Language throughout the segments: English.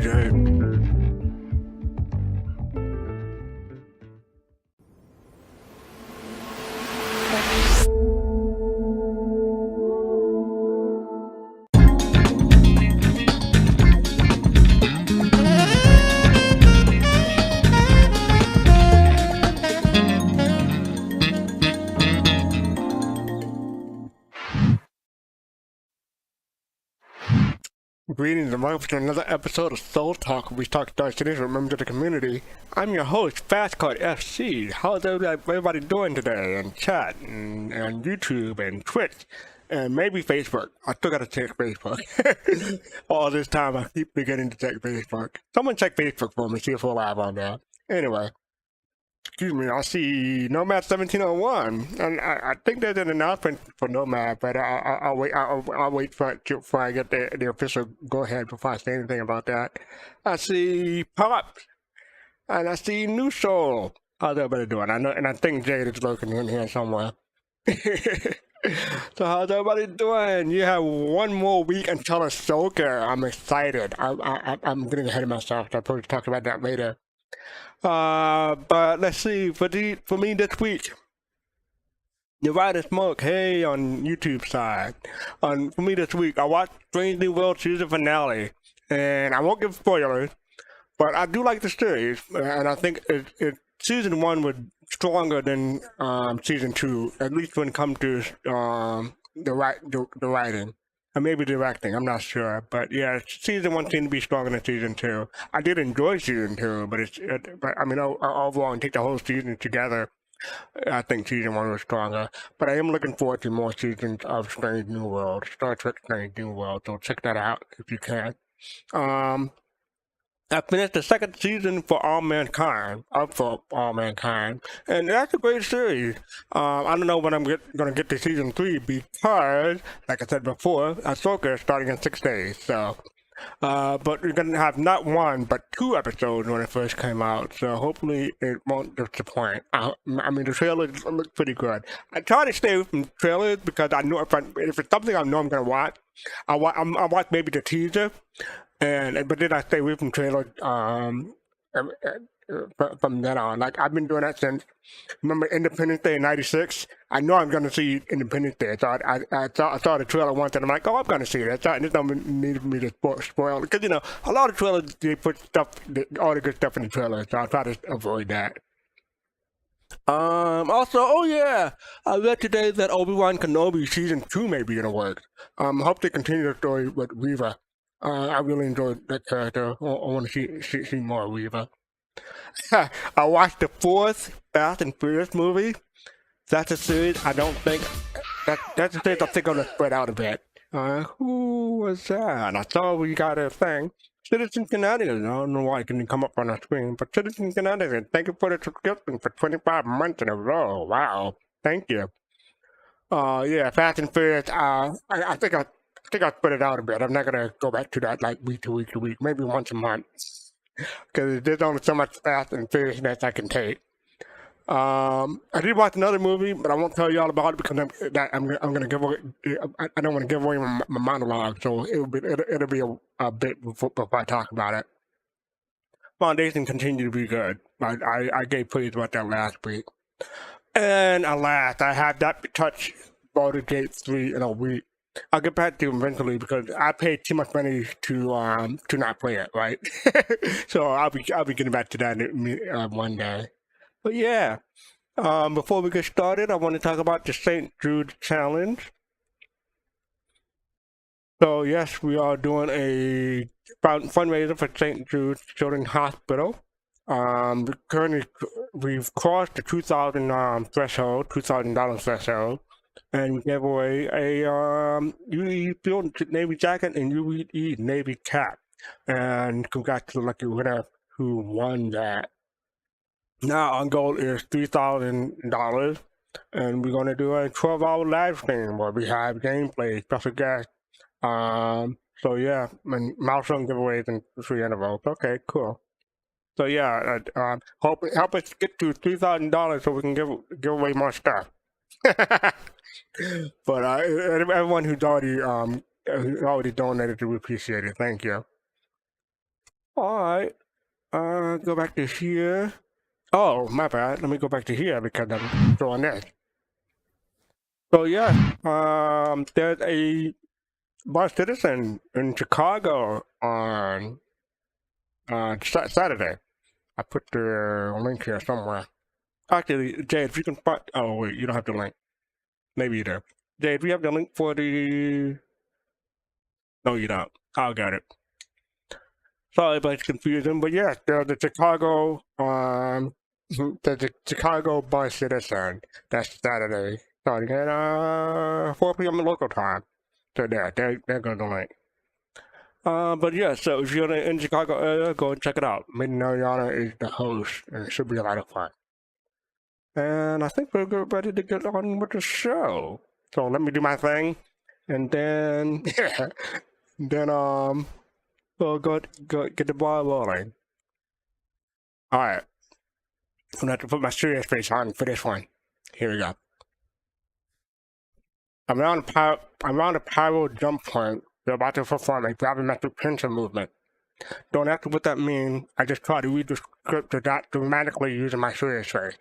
good. Greetings and welcome to another episode of Soul Talk, where we talk to cities and members of the community. I'm your host, Fastcart FC. How's everybody doing today? And chat, and YouTube, and Twitch, and maybe Facebook. I still gotta check Facebook. All this time I keep forgetting to check Facebook. Someone check Facebook for me, see if we're live on there. Anyway. Excuse me, I see Nomad 1701, and I think there's an announcement for Nomad, but I'll wait for it before I get the official go-ahead before I say anything about that. I see Pop, and I see New Soul. How's everybody doing? I know, and I think Jade is lurking in here somewhere. So how's everybody doing? You have one more week until Ahsoka. I'm excited. I'm getting ahead of myself. I'll probably talk about that later. But let's see, for me this week, you ride a smoke, hey, on YouTube side. For me this week, I watched Strange New World season finale, and I won't give spoilers, but I do like the series, and I think season 1 was stronger than season 2, at least when it comes to the writing. Or maybe directing, I'm not sure, but yeah, season 1 seemed to be stronger than season 2. I did enjoy season 2, but I mean, overall, and take the whole season together, I think season 1 was stronger. But I am looking forward to more seasons of Strange New World, Star Trek Strange New World, so check that out if you can. I finished the second season for All Mankind, and that's a great series. I don't know when I'm gonna get to season 3 because, like I said before, Ahsoka is starting in 6 days. So, but we're gonna have not 1 but 2 episodes when it first came out. So hopefully it won't disappoint. I mean, the trailers look pretty good. I try to stay away from trailers because I know if it's something I know I'm gonna watch, I watch maybe the teaser. But then I stay away from trailers from then on. Like, I've been doing that since, remember Independence Day in '96? I know I'm going to see Independence Day. So I saw the trailer once and I'm like, oh, I'm going to see that. This don't need me to spoil. Because, you know, a lot of trailers, they put all the good stuff in the trailer. So I try to avoid that. Also, oh yeah, I read today that Obi-Wan Kenobi season 2 may be going to work. Hope they continue the story with Reva. I really enjoyed that character. I want to see more of Reva. I watched the 4th Fast and Furious movie. That's a series I don't think... That's a series I think I'm going to spread out a bit. Who was that? I saw we got a thing. Citizen Connecticut. I don't know why it didn't come up on the screen, but Citizen Connecticut, thank you for the subscription for 25 months in a row. Wow. Thank you. Yeah, Fast and Furious, I think I'll spread it out a bit. I'm not gonna go back to that like week to week to week, maybe once a month, because there's only so much Fast and Furiousness I can take. I did watch another movie, but I won't tell you all about it because I'm gonna give away. I don't want to give away my monologue, so it'll be a bit before I talk about it. Foundation continued to be good. I gave praise about that last week, and alas, I have not touched Baldur's Gate 3 in a week. I'll get back to you eventually because I paid too much money to not play it, right? So I'll be getting back to that one day. But yeah, before we get started, I want to talk about the St. Jude Challenge. So yes, we are doing a fundraiser for St. Jude Children's Hospital. Currently, we've crossed the $2,000 threshold, and we gave away a UE Field Navy jacket and UE Navy cap. And congrats to the lucky winner who won that. Now our goal is $3,000, and we're gonna do a 12-hour live stream where we have gameplay, special guests. So yeah, and milestone giveaways and free envelopes. Okay, cool. So yeah, help us get to $3,000 so we can give away more stuff. But everyone who's already donated, we appreciate it. Thank you. All right. Go back to here. Oh, my bad. Let me go back to here because I'm drawing this. So yeah, there's a bar citizen in Chicago on Saturday. I put the link here somewhere. Actually, Jay, if you can find, oh wait, you don't have the link. Maybe you do. Jay, if you have the link for the, no, you don't. I'll get it. Sorry about the confusion, but yeah, the Chicago, the Chicago bar citizen. That's Saturday, starting at 4 p.m. local time. So they're going to link. But yeah, so if you're in the Chicago area, go and check it out. Midnight is the host, and it should be a lot of fun. And I think we're ready to get on with the show. So let me do my thing, and then we'll go get the ball rolling. All right, I'm gonna have to put my serious face on for this one. Here we go. Around a pyro jump point, you're about to perform a gravimetric pincer movement. Don't ask what that means. I just try to read the script without dramatically using my serious face.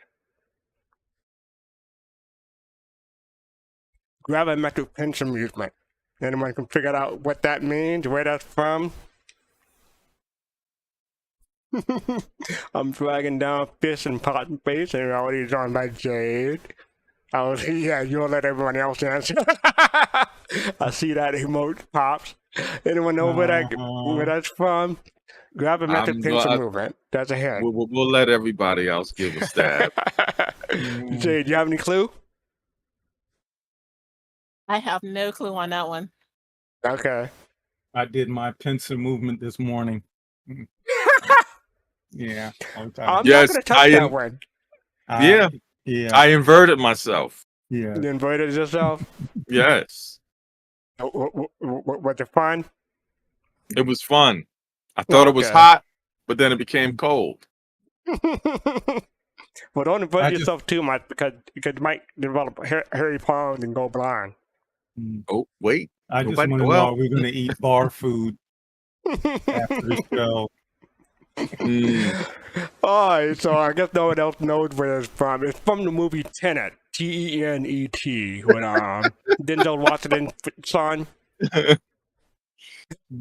Gravimetric pincer movement. Anyone can figure out what that means, where that's from? I'm dragging down fish and pot and face, and already drawn by Jade. Yeah, you'll let everyone else answer. I see that emote pops. Anyone know where that's from? Gravimetric pincer movement. That's a hint. We'll let everybody else give a stab. Jade, do you have any clue? I have no clue on that one. Okay. I did my pincer movement this morning. Yeah. I'm not gonna touch that one. Yeah. I inverted myself. Yeah. You inverted yourself? Yes. Was it fun? It was fun. I thought it was hot, but then it became cold. Well, don't invert yourself too much because you might develop hairy palms and go blind. Oh, wait. I just want to know, are we going to eat bar food after the show? Alright, so I guess no one else knows where it's from. It's from the movie Tenet, T-E-N-E-T, with Denzel Washington's son.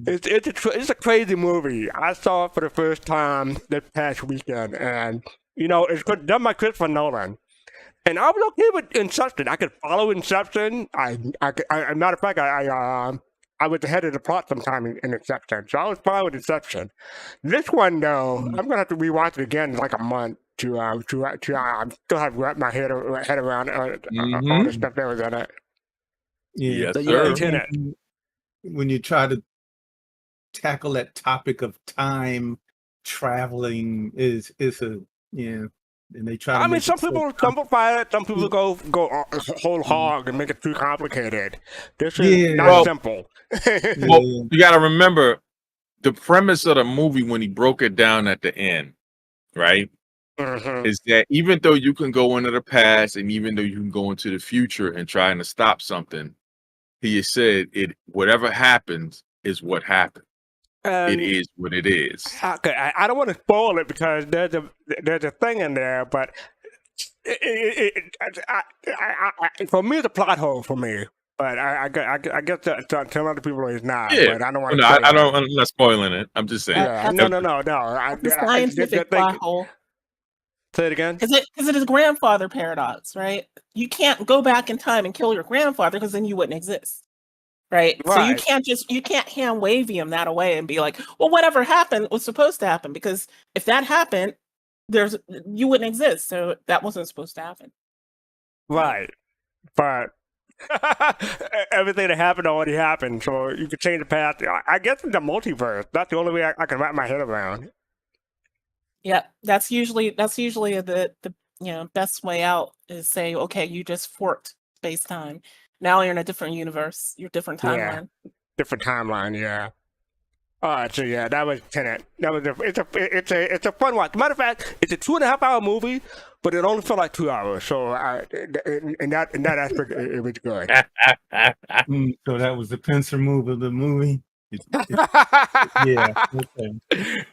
It's a crazy movie. I saw it for the first time this past weekend, and it's done by Christopher Nolan. And I was okay with Inception. I could follow Inception. Matter of fact, I was ahead of the plot sometime in Inception, so I was fine with Inception. This one, though, I'm gonna have to rewatch it again in like a month to still have wrapped my head around all the stuff that was in it. Yeah, yes, when you try to tackle that topic of time traveling, is and they try. I mean, some people simplify it. Some people go whole hog and make it too complicated. This is not simple. Well, you got to remember the premise of the movie when he broke it down at the end, right? Is that even though you can go into the past and even though you can go into the future and trying to stop something, he said whatever happens is what happens. It is what it is. Okay, I don't want to spoil it because there's a thing in there, but for me, it's a plot hole for me. But I guess to other people it's not. Yeah. But I don't want to. I'm not spoiling it. I'm just saying. Yeah. No. It's a scientific plot hole. Say it again. Because it is grandfather paradox, right? You can't go back in time and kill your grandfather because then you wouldn't exist. Right. So you can't hand wave him that away and be like, well, whatever happened was supposed to happen, because if that happened, you wouldn't exist. So that wasn't supposed to happen. Right. But everything that happened already happened. So you could change the past. I guess in the multiverse, that's the only way I can wrap my head around. Yeah, that's usually the best way out is say, okay, you just forked space time. Now you're in a different universe. You're different timeline. Yeah. Different timeline, yeah. All right, so yeah, that was Tenet. It's a fun watch. Matter of fact, it's a 2.5 hour movie, but it only felt like 2 hours. So in that aspect, it was good. So that was the pincer move of the movie. Yeah. Okay.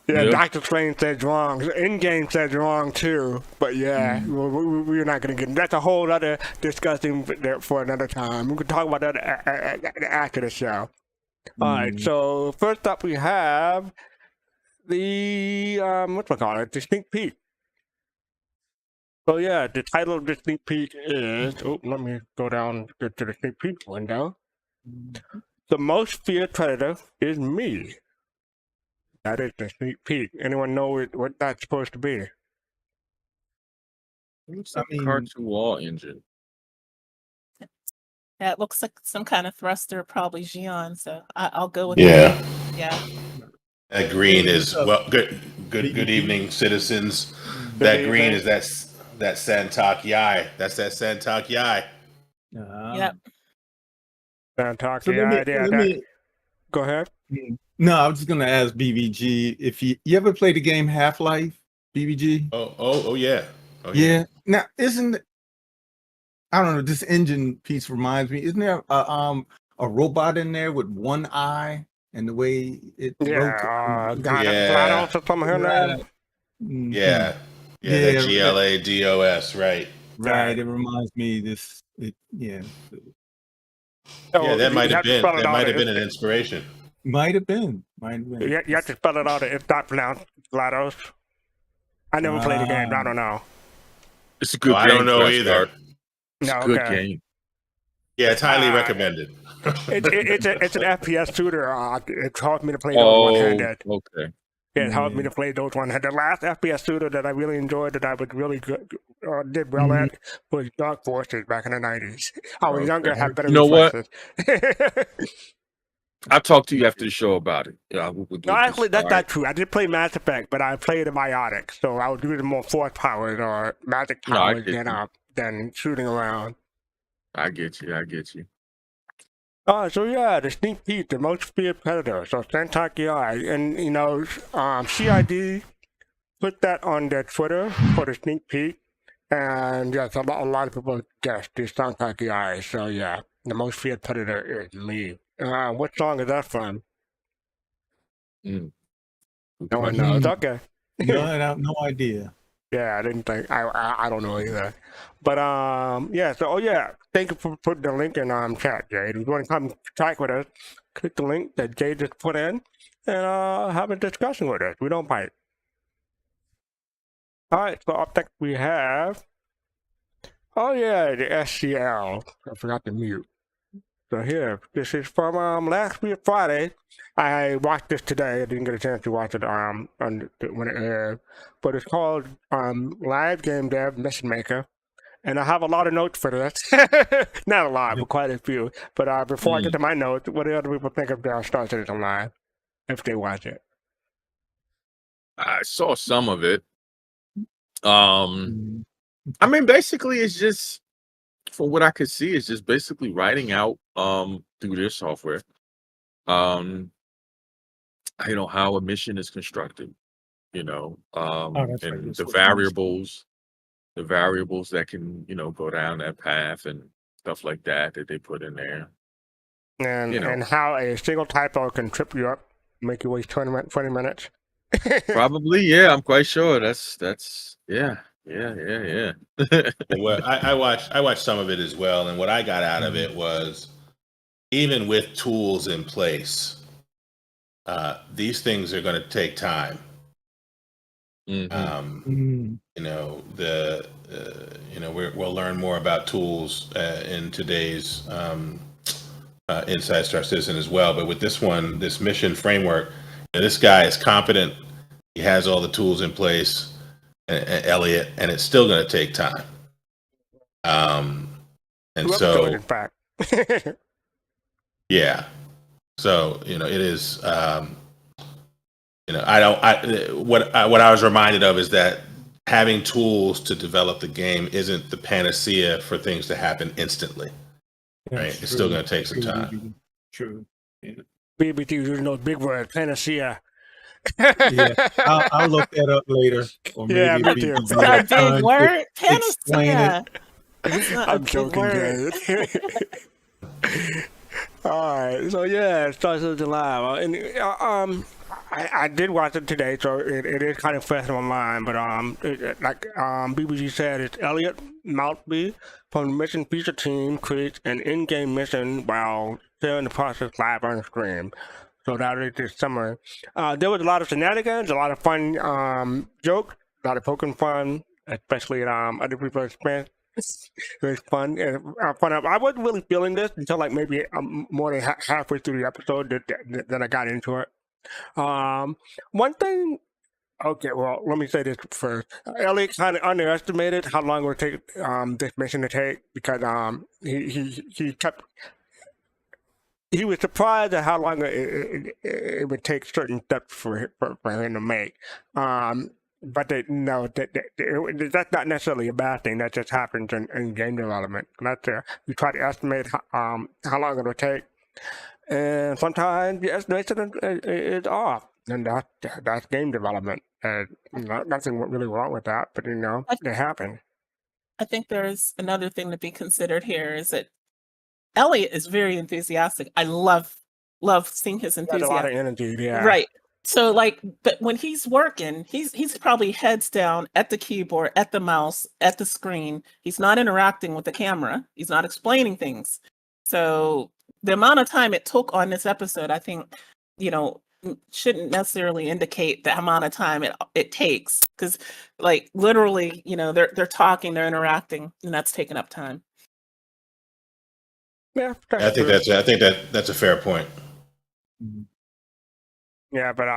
Yeah, Yep. Dr. Strange says wrong. In-game says wrong too. But yeah, we're not going to get. That's a whole other discussion for another time. We can talk about that after the show. All right. So first up, we have the the sneak peek. So yeah, the title of the sneak peek is. Oh, let me go down to the sneak peek window. The most feared predator is me. That is the sneak peek. Anyone know what that's supposed to be? It's a cartoon wall engine. Yeah, it looks like some kind of thruster, probably Xion. So I'll go with Yeah. Yeah. That green is good evening, citizens. That green is that Santak Yai. That's that Santak Yai. Yep. Santak So let me go ahead. No, I was just gonna ask BBG if you ever played the game Half-Life, BBG? Oh yeah. Oh yeah. Now I don't know, this engine piece reminds me, isn't there a robot in there with one eye and the way it GLADOS or something her name? Yeah, that GLADOS, right. Right, it reminds me Yeah, that might have been an inspiration. Might have been. You have to spell it out. It's not pronounced GLADOS. I never played the game. I don't know. It's a good game. I don't know either. It's a good game. Yeah, it's highly recommended. It's an FPS shooter. It helps me to play those one-handed. Okay. Yeah, it helps me to play those one-handed. The last FPS shooter that I really enjoyed, that I was really good, did well at, was Dark Forces back in the 90s. I was younger, had better reflexes. I'll talk to you after the show about it. No, actually, that's not true. I did play Mass Effect, but I played a biotic, so I was using more force powered or magic powered than shooting around. I get you. So yeah, the sneak peek, the most feared predator. So Santak Yai, and CID put that on their Twitter for the sneak peek, and yes, a lot of people guessed the Santak Yai. So yeah, the most feared predator is me. What song is that from? No one knows. Okay. No idea. Yeah, I didn't think. I don't know either. But yeah. So thank you for putting the link in chat, Jade. If you want to come talk with us, click the link that Jade just put in, and have a discussion with us. We don't bite. All right. So up next we have. Oh yeah, the SCL. I forgot to mute. So here, this is from last week Friday. I watched this today. I didn't get a chance to watch it when it aired, but it's called Live Gamedev Mission Maker, and I have a lot of notes for this. Not a lot, but quite a few. But before I get to my notes, what do other people think of Star Citizen Live if they watch it? I saw some of it. I mean, basically, it's just. From what I could see, it's just basically writing out through their software, how a mission is constructed, and the variables that can go down that path and stuff like that they put in there, and how a single typo can trip you up, make you waste 20 minutes. Probably, yeah. I'm quite sure that's yeah. Well, I watched some of it as well, and what I got out of it was, even with tools in place, these things are going to take time. We'll learn more about tools in today's Inside Star Citizen as well. But with this one, this mission framework, this guy is competent. He has all the tools in place. Elliot, and it's still going to take time. In fact. Yeah. So, it is, what I was reminded of is that having tools to develop the game isn't the panacea for things to happen instantly. Right? It's still going to take some time. True. Yeah. BBT using those big words, panacea. I'll look that up later. Or maybe me too. It's not a big word. Panacea. I'm joking, guys. All right, so yeah, Star Citizen Live, and I did watch it today, so it is kind of fresh in my mind. But like BBC said, it's Elliot Maltby from the Mission Feature Team creates an in-game mission while sharing the process live on stream. So that is the summary. There was a lot of shenanigans, a lot of fun jokes, a lot of poking fun, especially at other people's expense. It was fun. Fun. I wasn't really feeling this until like maybe more than halfway through the episode that I got into it. One thing. Okay, well, let me say this first. Elliot kind of underestimated how long it would take this mission to take because he was surprised at how long it would take certain steps for him to make. But that's not necessarily a bad thing. That just happens in game development. You try to estimate how long it will take, and sometimes the estimation is off, and that's game development. Nothing really wrong with that, but it happens. I think there's another thing to be considered here is that Elliot is very enthusiastic. I love seeing his enthusiasm. There's a lot of energy, yeah. Right. So but when he's working, he's probably heads down at the keyboard, at the mouse, at the screen. He's not interacting with the camera. He's not explaining things. So the amount of time it took on this episode, I think, shouldn't necessarily indicate the amount of time it takes. Because literally, they're talking, they're interacting, and that's taking up time. Yeah, I think that's a fair point. Yeah, but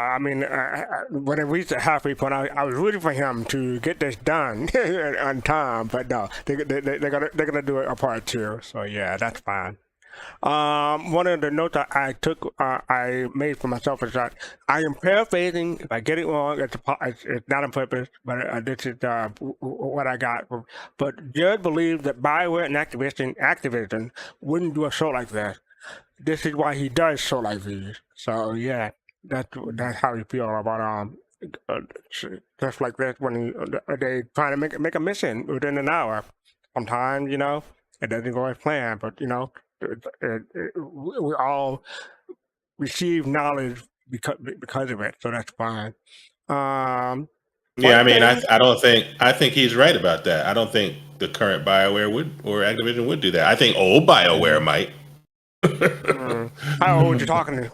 when it reached the halfway point, I was rooting for him to get this done on time. But no, they're gonna do it a part two. So yeah, that's fine. One of the notes I made for myself is that I am paraphrasing. If I get it wrong, it's not on purpose, but this is what I got. But Jared believes that BioWare and Activision wouldn't do a show like this. This is why he does show like these. So yeah, that's how you feel about just like this when they try to make a mission within an hour. Sometimes it doesn't go as planned, but we all receive knowledge because of it, so that's fine. Yeah, I think he's right about that. I don't think the current BioWare would or Activision would do that. I think old BioWare might. How old are you talking to?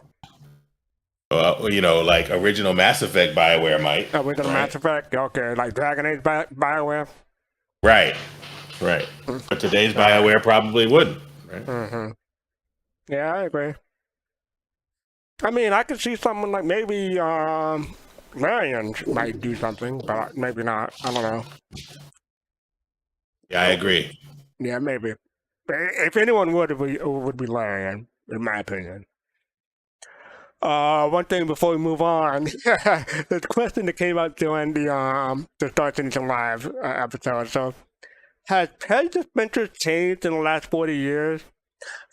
Like original Mass Effect BioWare might. Original Mass Effect, okay, like Dragon Age BioWare. Right. But today's BioWare probably wouldn't. Right? Mm-hmm. Yeah, I agree. I could see something like maybe Larian might do something, but maybe not. I don't know. Yeah, I agree. Yeah, maybe. If anyone would, it would be Larian, in my opinion. One thing before we move on, the question that came up during the Star Citizen Live episode. So, has pet dispensers changed in the last 40 years?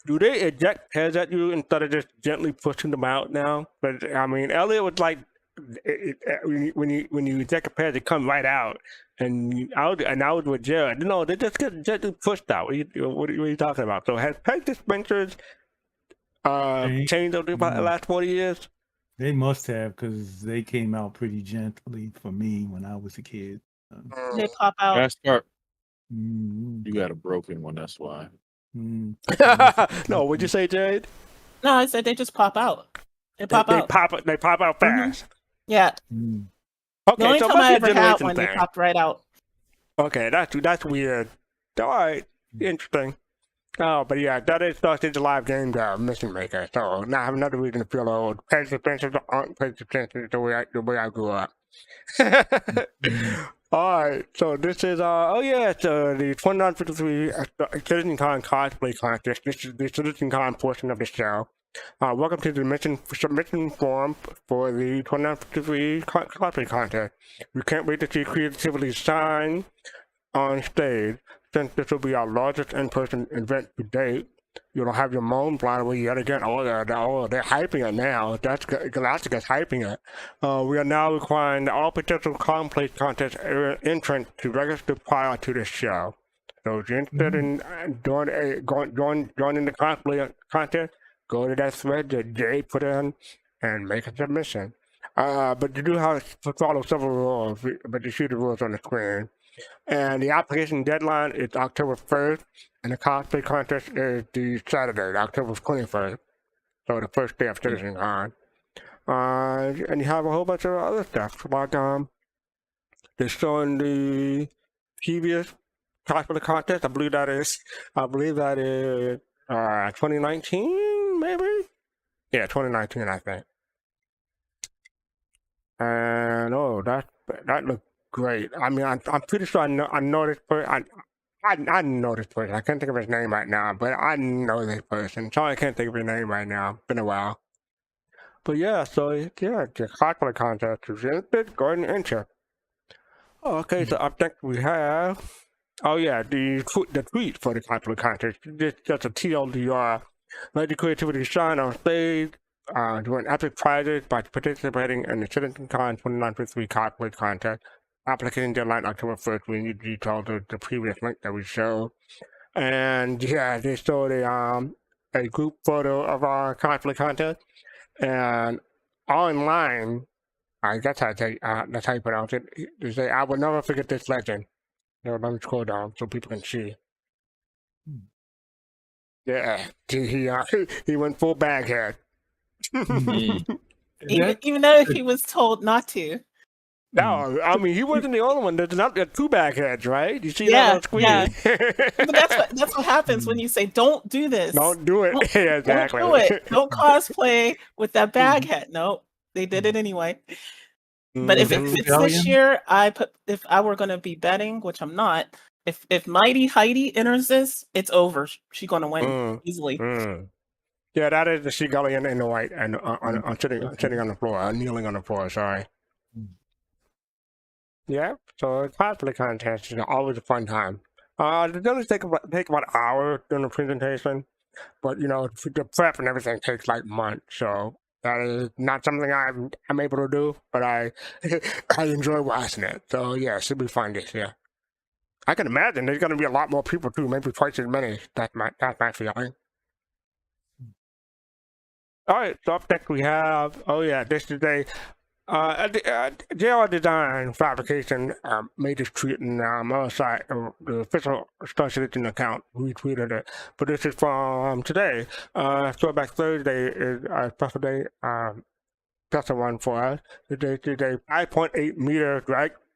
Do they eject pets at you instead of just gently pushing them out now? But Elliot was like, when you eject a pet, they come right out. And I was with Jared. No, they just get gently pushed out. What are you talking about? So has pet dispensers changed over the last 40 years? They must have, because they came out pretty gently for me when I was a kid. They pop out. Fastcart. You got a broken one, that's why. No, what'd you say, Jade? No, I said they just pop out. They pop out. They pop out fast. Mm-hmm. Yeah. Okay, the only so time I ever had one, they popped right out. Okay, that's weird. All right, interesting. Oh, but yeah, that is Star Citizen Live Game Mission Maker. So now I have another reason to feel old. Pet dispensers aren't pet dispensers the way I grew up. Alright, so this is the 2953 CitizenCon cosplay contest. This is the CitizenCon portion of the show. Welcome to the mission forum for the 2953 cosplay contest. We can't wait to see creativity shine on stage. Since this will be our largest in-person event to date, you'll have your moan blown away yet again. They're hyping it now. Galactica's hyping it. We are now requiring all potential cosplay contest entrants to register prior to this show. So if you're interested in joining the cosplay contest, go to that thread that Jay put in and make a submission. But you do have to follow several rules, but you see the rules on the screen. And the application deadline is October 1st, and the cosplay contest is the Saturday, October 21st, so the first day of CitizenCon. And you have a whole bunch of other stuff, like they're showing the previous cosplay contest. I believe that is 2019, maybe. Yeah, 2019, I think. And that looked great. I mean, I'm pretty sure I know this person. I know this person. I can't think of his name right now, but I know this person. Sorry, I can't think of his name right now. Been a while. But yeah, so yeah, the cosplay contest is good. Go ahead and enter. Okay, so up next we have. Oh yeah, the tweet for the cosplay contest. Just a TLDR. Let your creativity shine on stage. Doing epic prizes by participating in the CitizenCon 2023 cosplay contest. Application deadline October 1st. We need details of the previous link that we showed. And yeah, they showed a group photo of our cosplay contest. And online, I guess that's how you pronounce it. They say, "I will never forget this legend." Let me scroll down so people can see. Yeah, he went full baghead. Even though he was told not to. No, I mean he wasn't the only one. There's two bagheads, right? You see that on screen? Yeah. But that's what happens when you say, "Don't do this. Don't do it." Yeah, exactly. Don't do it. Don't cosplay with that baghead. No, they did it anyway. But if it's this year, if I were going to be betting, which I'm not, if Mighty Heidi enters this, it's over. She's going to win easily. Yeah, that is the Seagullion in the white and sitting on the floor, kneeling on the floor. Sorry. Yeah, so cosplay contest is always a fun time. It does take about an hour during the presentation, but you know the prep and everything takes like months. So that is not something I'm able to do, but I enjoy watching it. So yeah, it should be fun this year. I can imagine there's going to be a lot more people too, maybe twice as many. That's my feeling. All right, so up next we have, this is JR Design Fabrication made this tweet on our site, the official Star Citizen account retweeted it. But this is from today. Throwback Thursday is a special day, special one for us. It is a 5.8 meter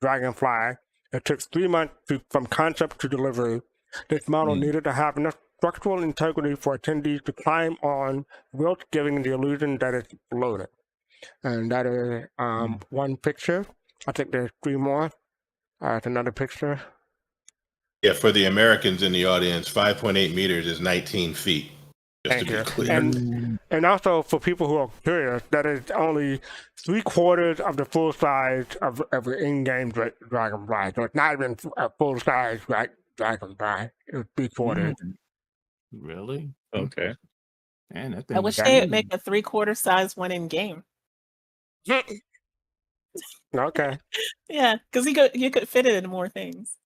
dragonfly. It took 3 months from concept to delivery. This model needed to have enough structural integrity for attendees to climb on, whilst giving the illusion that it's floating. And that is one picture. I think there's 3 more. It's another picture. Yeah, for the Americans in the audience, 5.8 meters is 19 feet. Just to be clear. And also for people who are curious, that is only 3/4 of the full size of an in-game dragonfly. So it's not even a full size dragonfly. It was 3/4. Really? Okay. Man, that thing I wish they would make a 3/4 size one in game. Okay. Yeah, because you could fit it in more things.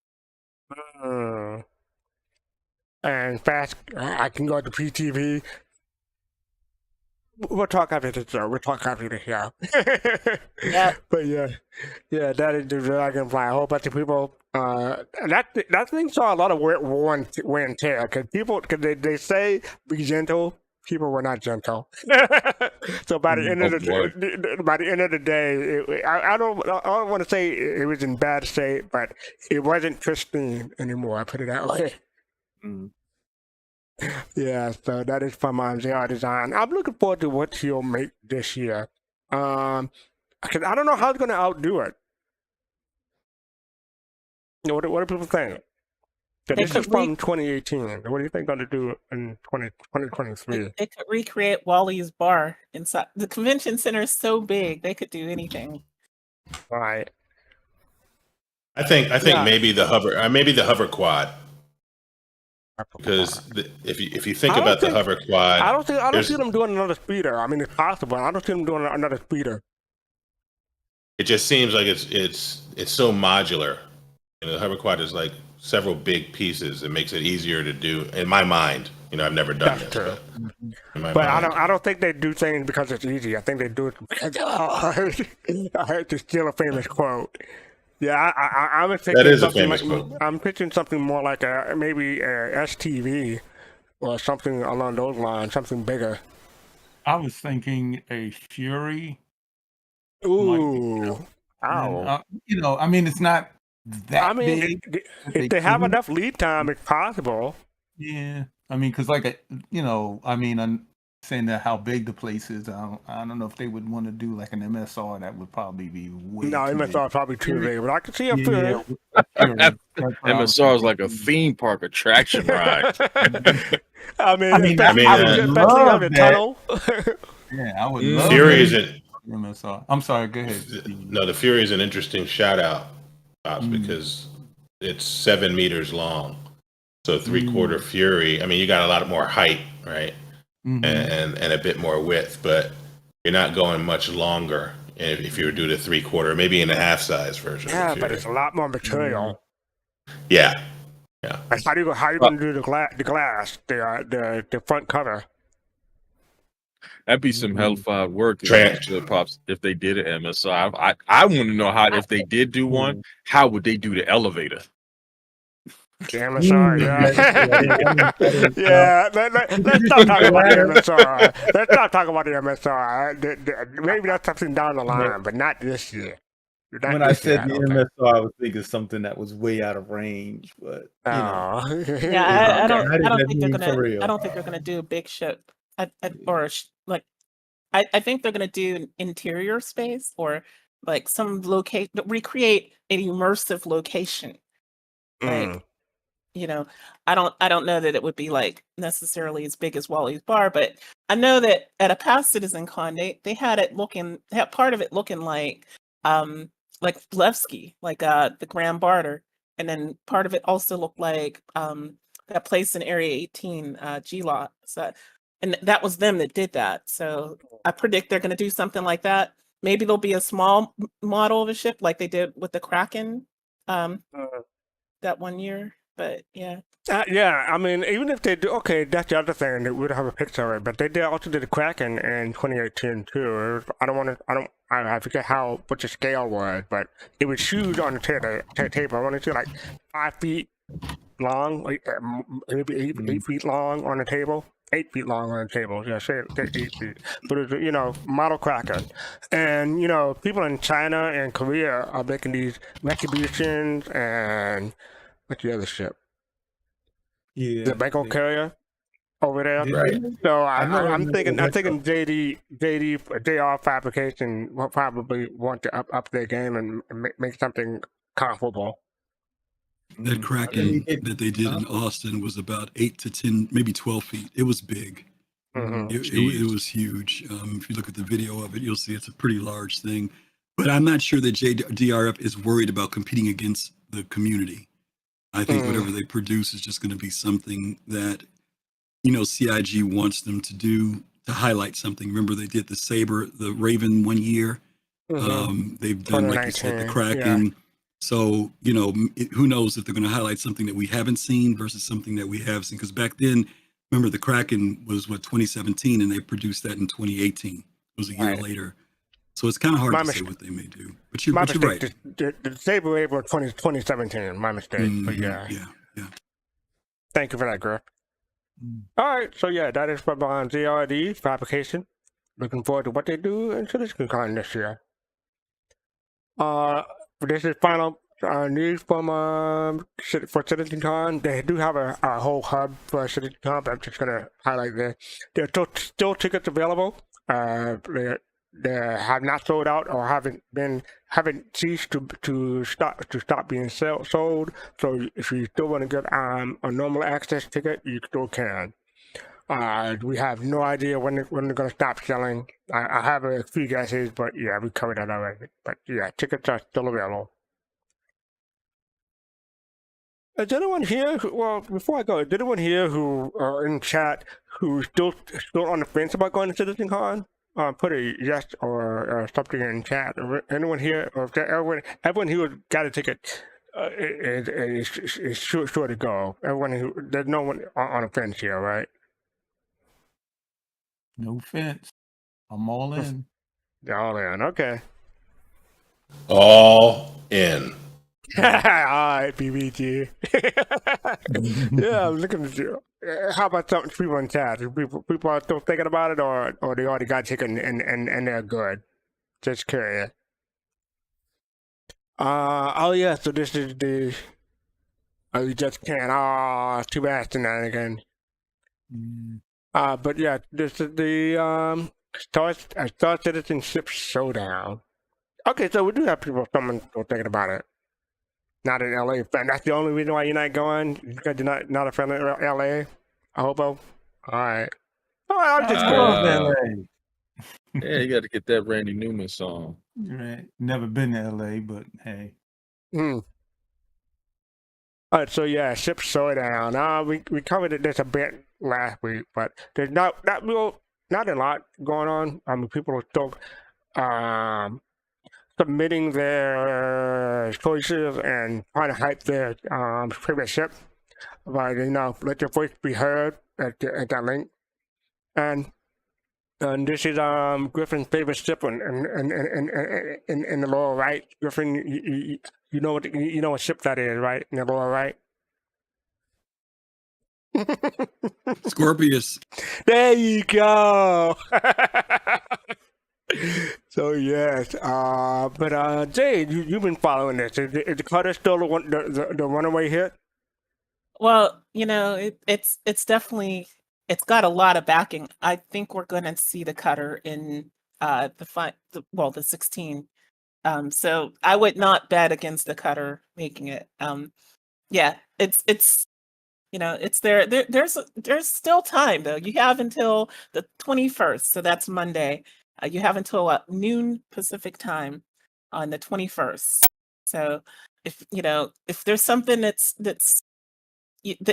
And I can go to PTV. We'll talk after the show. Yeah. But yeah, that is the dragonfly. A whole bunch of people. That thing saw a lot of wear and tear. Because they say be gentle. People were not gentle. So by the end of the day, I don't want to say it was in bad state, but it wasn't pristine anymore. I put it that way. Yeah, so that is from JR Design. I'm looking forward to what he'll make this year. Because I don't know how he's going to outdo it. What do people think? This is from 2018. What do you think they're going to do in 2023? They could recreate Wally's bar inside. The convention center is so big, they could do anything. Right. I think maybe the hover quad. Because if you think about the hover quad, I don't see them doing another speeder. I mean, it's possible. I don't see them doing another speeder. It just seems like it's so modular. And the hover quad is like several big pieces. It makes it easier to do, in my mind. I've never done That's this, true. but in my But mind, I don't think they do things because it's easy. I think they do it because I heard to steal a famous quote. Yeah, I'm thinking that is a something famous like quote. I'm picturing something more like maybe a STV or something along those lines, something bigger. I was thinking a Fury. Ooh, And, ow! I mean, it's not that I mean, big. if they have could. enough lead time, it's possible. Yeah, I mean, because I mean, I'm saying that how big the place is. I don't know if they would want to do like an MSR. That would probably be way No, too MSR big. probably too big, but I can see a Yeah, Fury. Fury. That's what I was MSR is like a thinking. theme park attraction ride. I mean, I mean, especially, I would especially on love the that. tunnel. Yeah, I would love Fury that. is an MSR. I'm sorry. Go ahead. Steve. no. The Fury is an interesting shout out, Pops, Mm. because it's 7 meters long. So 3/4 Fury. I mean, you got a lot more height, right? Mhm. And a bit more width, but you're not going much longer if you were to do the 3/4, maybe in a half size version. Yeah, of the but Fury. it's a lot more material. Yeah. Like, how you gonna do the glass, the front cover? That'd be some hellfire work, Pops, if they did an MSR. I want to know how, if they did do one, how would they do the elevator? The MSR, yeah. Yeah, let's stop talking about the MSR. Let's stop talking about the MSR. Maybe that's something down the line, but not this year. Not When I this year, said the don't think. MSR, I was thinking something that was way out of range, but Oh. Yeah, I don't. Okay. I don't That think they're mean for gonna. real. I don't think they're gonna do a big ship, like. I think they're gonna do an interior space or like some locate recreate an immersive location. Like I don't know that it would be like necessarily as big as Wally's Bar, but I know that at a past CitizenCon they had part of it looking like Levski, like the Grand Barter, and then part of it also looked like that place in Area 18, G-Lot. So, and that was them that did that. So I predict they're going to do something like that. Maybe there'll be a small model of a ship like they did with the Kraken that one year. But yeah. Yeah, I mean, even if they do, okay, that's the other thing. They would have a picture of it, but they also did a Kraken in 2018 too. I forget what the scale was, but it was huge on the table. I want to say like 5 feet long, like maybe 8 feet long on the table. 8 feet long on the table. Yeah, say 8 feet. But it's model Kraken, and people in China and Korea are making these retributions and what's the other ship? Yeah. The Banco carrier over there. Right. So I know I'm thinking what's JR Fabrication will probably want to up their game and make something comparable. That Kraken that they did in Austin was about 8 to 10, maybe 12 feet. It was big. It was huge. If you look at the video of it, you'll see it's a pretty large thing. But I'm not sure that JDRF is worried about competing against the community. I think whatever they produce is just going to be something that, CIG wants them to do to highlight something. Remember, they did the Raven one year. They've done, like you said, the Kraken. Yeah. So, who knows if they're going to highlight something that we haven't seen versus something that we have seen. Because back then, remember, the Kraken was, 2017, and they produced that in 2018. It was a year later. So it's kind of hard to say what they may do. But you're right. The Saber Wave was 2017. My mistake. But yeah. Thank you for that, Griff. All right. So, yeah, that is from ZRD Fabrication. Looking forward to what they do in CitizenCon this year. This is final news from for CitizenCon. They do have a whole hub for CitizenCon, but I'm just going to highlight that. There are still tickets available. They have not sold out or haven't ceased to stop being sold. So if you still want to get a normal access ticket, you still can. We have no idea when they're going to stop selling. I have a few guesses, but yeah, we covered that already. But yeah, tickets are still available. Is anyone here? Before I go, is anyone here who in chat who's still on the fence about going to CitizenCon? Put a yes or something in chat. Anyone here, or everyone who got a ticket is sure to go. There's no one on the fence here, right? No fence. I'm all in. All in. Okay. All in. All right, BBG. Yeah, I'm looking at you. How about something people in chat? People are still thinking about it, or they already got chicken and they're good. Just curious. Oh yeah. So this is the. Oh, you just can't. Oh, too bad tonight again. But yeah, this is the Star Citizenship Showdown. Okay, so we do have people coming or thinking about it. Not an LA fan. That's the only reason why you're not going? Because you're not a fan of LA? I hope. All right. Oh, I'm just LA. Yeah, you got to get that Randy Newman song. Right. Never been to LA, but hey. All right, so yeah, Ship Showdown. We covered this a bit last week, but there's not a lot going on. I mean, people are still submitting their choices and trying to hype their favorite ship. But let your voice be heard at that link. And this is Griffin's favorite ship in the lower right. Griffin, you know what ship that is, right? In the lower right. Scorpius. There you go. So yes, but Jade, you've been following this. Is the Cutter still the runaway hit? Well, it's definitely, it's got a lot of backing. I think we're going to see the Cutter in the 16. So I would not bet against the Cutter making it. Yeah, it's there. There's still time though. You have until the 21st, so that's Monday. You have until noon Pacific time on the 21st. So if there's something that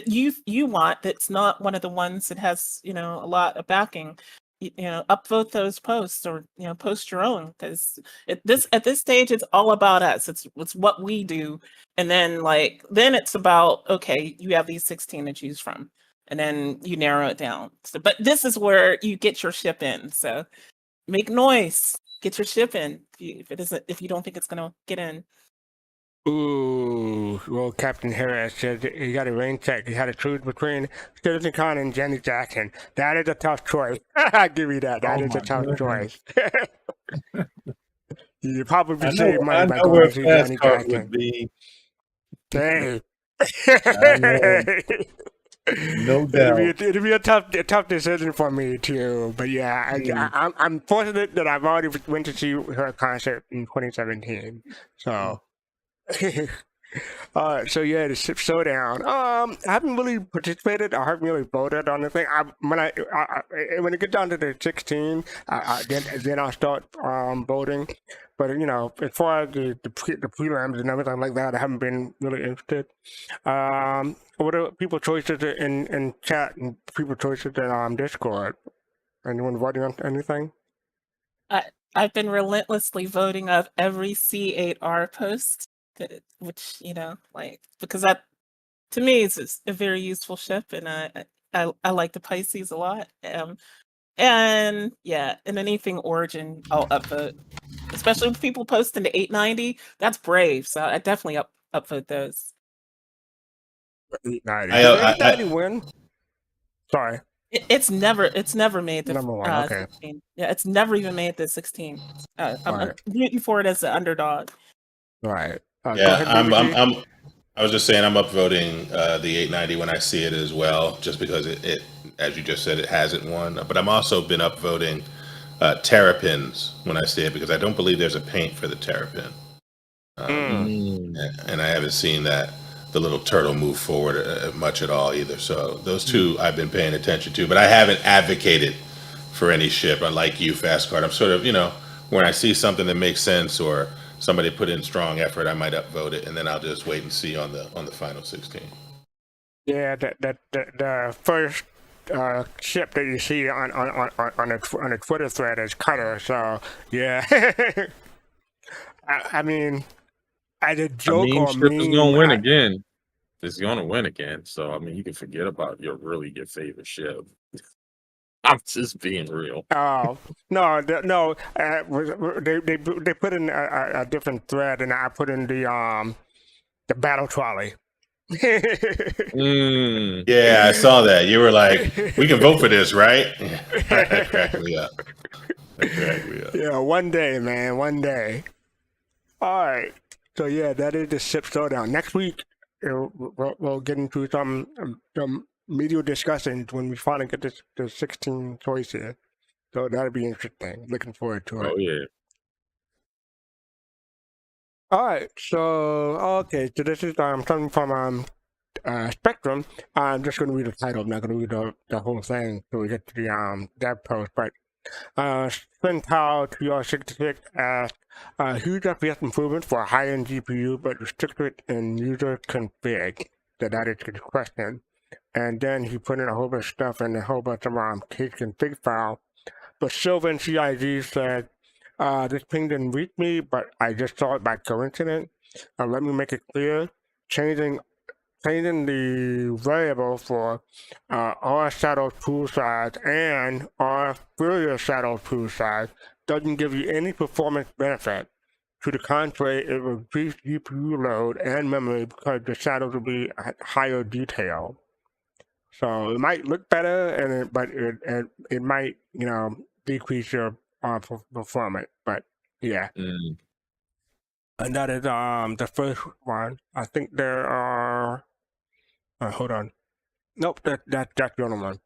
you want that's not one of the ones that has a lot of backing, upvote those posts, or post your own, because at this stage it's all about us. It's what we do, and then it's about, okay, you have these 16 to choose from, and then you narrow it down. So, but this is where you get your ship in. So make noise, get your ship in if you don't think it's gonna get in. Ooh, well, Captain Harris said he got a rain check. He had to choose between CitizenCon and Jenny Jackson. That is a tough choice. I give you that. That is a tough choice. You probably save money by going to see Jenny Jackson. Hey. No doubt. It'll be a tough decision for me too. But yeah, I'm fortunate that I've already went to see her concert in 2017. So. So yeah, the Ship Showdown. I haven't really participated. I haven't really voted on the thing. When it gets down to the 16, then I'll start voting. But as far as the prelims and everything like that, I haven't been really interested. What are people's choices in chat and people's choices in Discord? Anyone voting on anything? I've been relentlessly voting of every C8R post. Which because that, to me, is a very useful ship, and I like the Pisces a lot. And anything Origin, I'll upvote, especially with people posting to 890. That's brave, so I definitely upvote those. 890. Did 890 win? Sorry. It's never made the number one. Okay. 16. Yeah, it's never even made the 16. I'm rooting for it as an underdog. Right. Yeah, I was just saying I'm upvoting the 890 when I see it as well, just because it, as you just said, it hasn't won. But I'm also been upvoting Terrapins when I see it, because I don't believe there's a paint for the Terrapin. And I haven't seen the little turtle move forward much at all either. So those two I've been paying attention to, but I haven't advocated for any ship. Unlike you, Fastcart, I'm sort of, when I see something that makes sense or somebody put in strong effort, I might upvote it, and then I'll just wait and see on the final 16. Yeah, the first ship that you see on a Twitter thread is Cutter. So yeah, I mean, as a joke or ship meme, is gonna win again. It's gonna win again. So I mean, you can forget about your favorite ship. I'm just being real. Oh no, no. They put in a different thread, and I put in the battle trolley. Yeah, I saw that. You were like, "We can vote for this, right?" That cracked me up. Yeah, one day, man, one day. All right. So yeah, that is the ship showdown. Next week, we'll get into some media discussions when we finally get the 16 choice here. So that'll be interesting. Looking forward to it. Oh yeah. All right. So okay. So this is something from Spectrum. I'm just going to read the title. I'm not going to read the whole thing till we get to the dev post. But Spintow TR66 asked, huge FPS improvements for a high-end GPU, but restricted in user config. So that is his question. And then he put in a whole bunch of stuff and a whole bunch of case config file. But Sylvan CIG said, this ping didn't reach me, but I just saw it by coincidence. Let me make it clear. Changing the variable for R shadow pool size and R Fourier shadow pool size doesn't give you any performance benefit. To the contrary, it will increase GPU load and memory because the shadows will be at higher detail. So it might look better, but it might decrease your performance. But yeah. And that is the first one. I think there are. Hold on. Nope, that's the other one.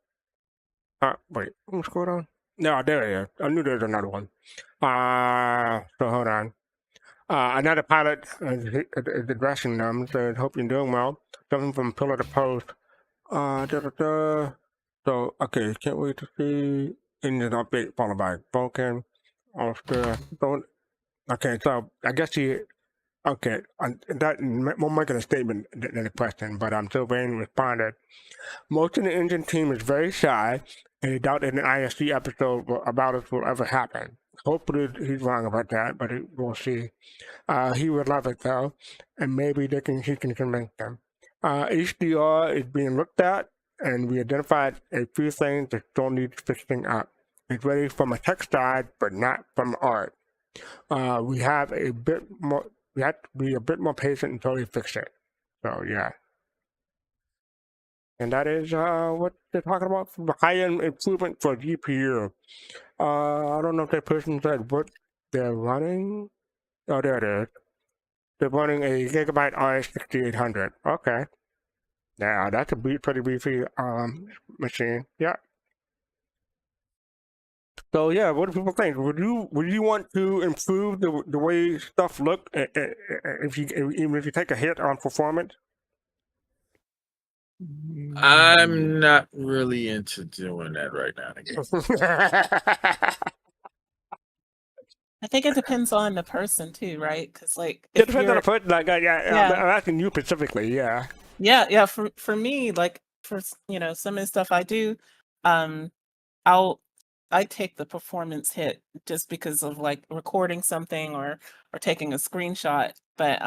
Wait, let's go down. No, there it is. I knew there was another one. So hold on. Another pilot is addressing them. Said, "Hope you're doing well." Something from Pillar to Post. So okay, can't wait to see engine update followed by Vulcan. Okay, so I guess he. Okay, that more making a statement than a question, but Sylvain responded. Most of the engine team is very shy, and he doubt that an ISC episode about us will ever happen. Hopefully he's wrong about that, but we'll see. He would love it though, and maybe he can convince them. HDR is being looked at, and we identified a few things that still need fixing up. It's ready from a tech side, but not from art. We have a bit more. We have to be a bit more patient until we fix it. So yeah. And that is what they're talking about for the high-end improvement for GPU. I don't know if that person said what they're running. Oh, there it is. They're running a Gigabyte RX 6800. Okay. Yeah, that's a pretty beefy machine. Yeah. So yeah, what do people think? Would you want to improve the way stuff look even if you take a hit on performance? I'm not really into doing that right now. I think it depends on the person too, right? Because like it depends on the person. Like yeah. I'm asking you specifically. Yeah. Yeah. For me, like for some of the stuff I do, I take the performance hit just because of like recording something or taking a screenshot. But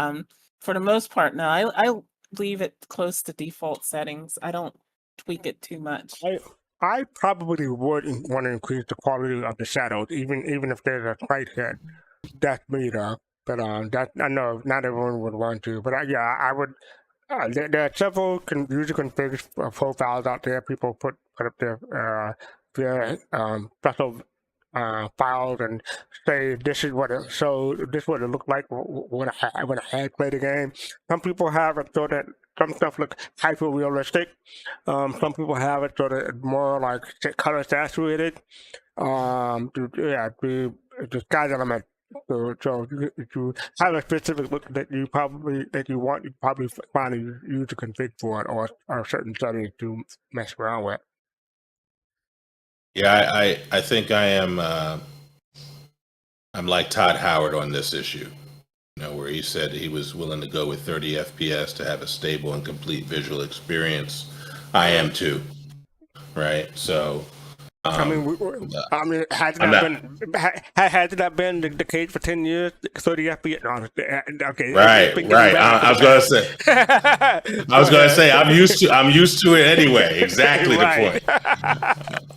for the most part, no, I leave it close to default settings. I don't tweak it too much. I probably would want to increase the quality of the shadows, even if there's a slight hit. That's me though. But that I know not everyone would want to. But I would. There are several user config profiles out there. People put up their special files and say this is what it looked like when I had played the game. Some people have it so that some stuff look hyper realistic. Some people have it so that it's more like color saturated. The sky element. So if you have a specific look that you probably find a user config for it or certain settings to mess around with. Yeah, I think I am. I'm like Todd Howard on this issue, where he said he was willing to go with 30 FPS to have a stable and complete visual experience. I am too, right? So I mean, had it I'm not not- been had it not been the case for 10 years, 30 FPS. No, okay, Right, it's been right. getting better I was gonna say. I was gonna say I'm used to it anyway. Exactly the point.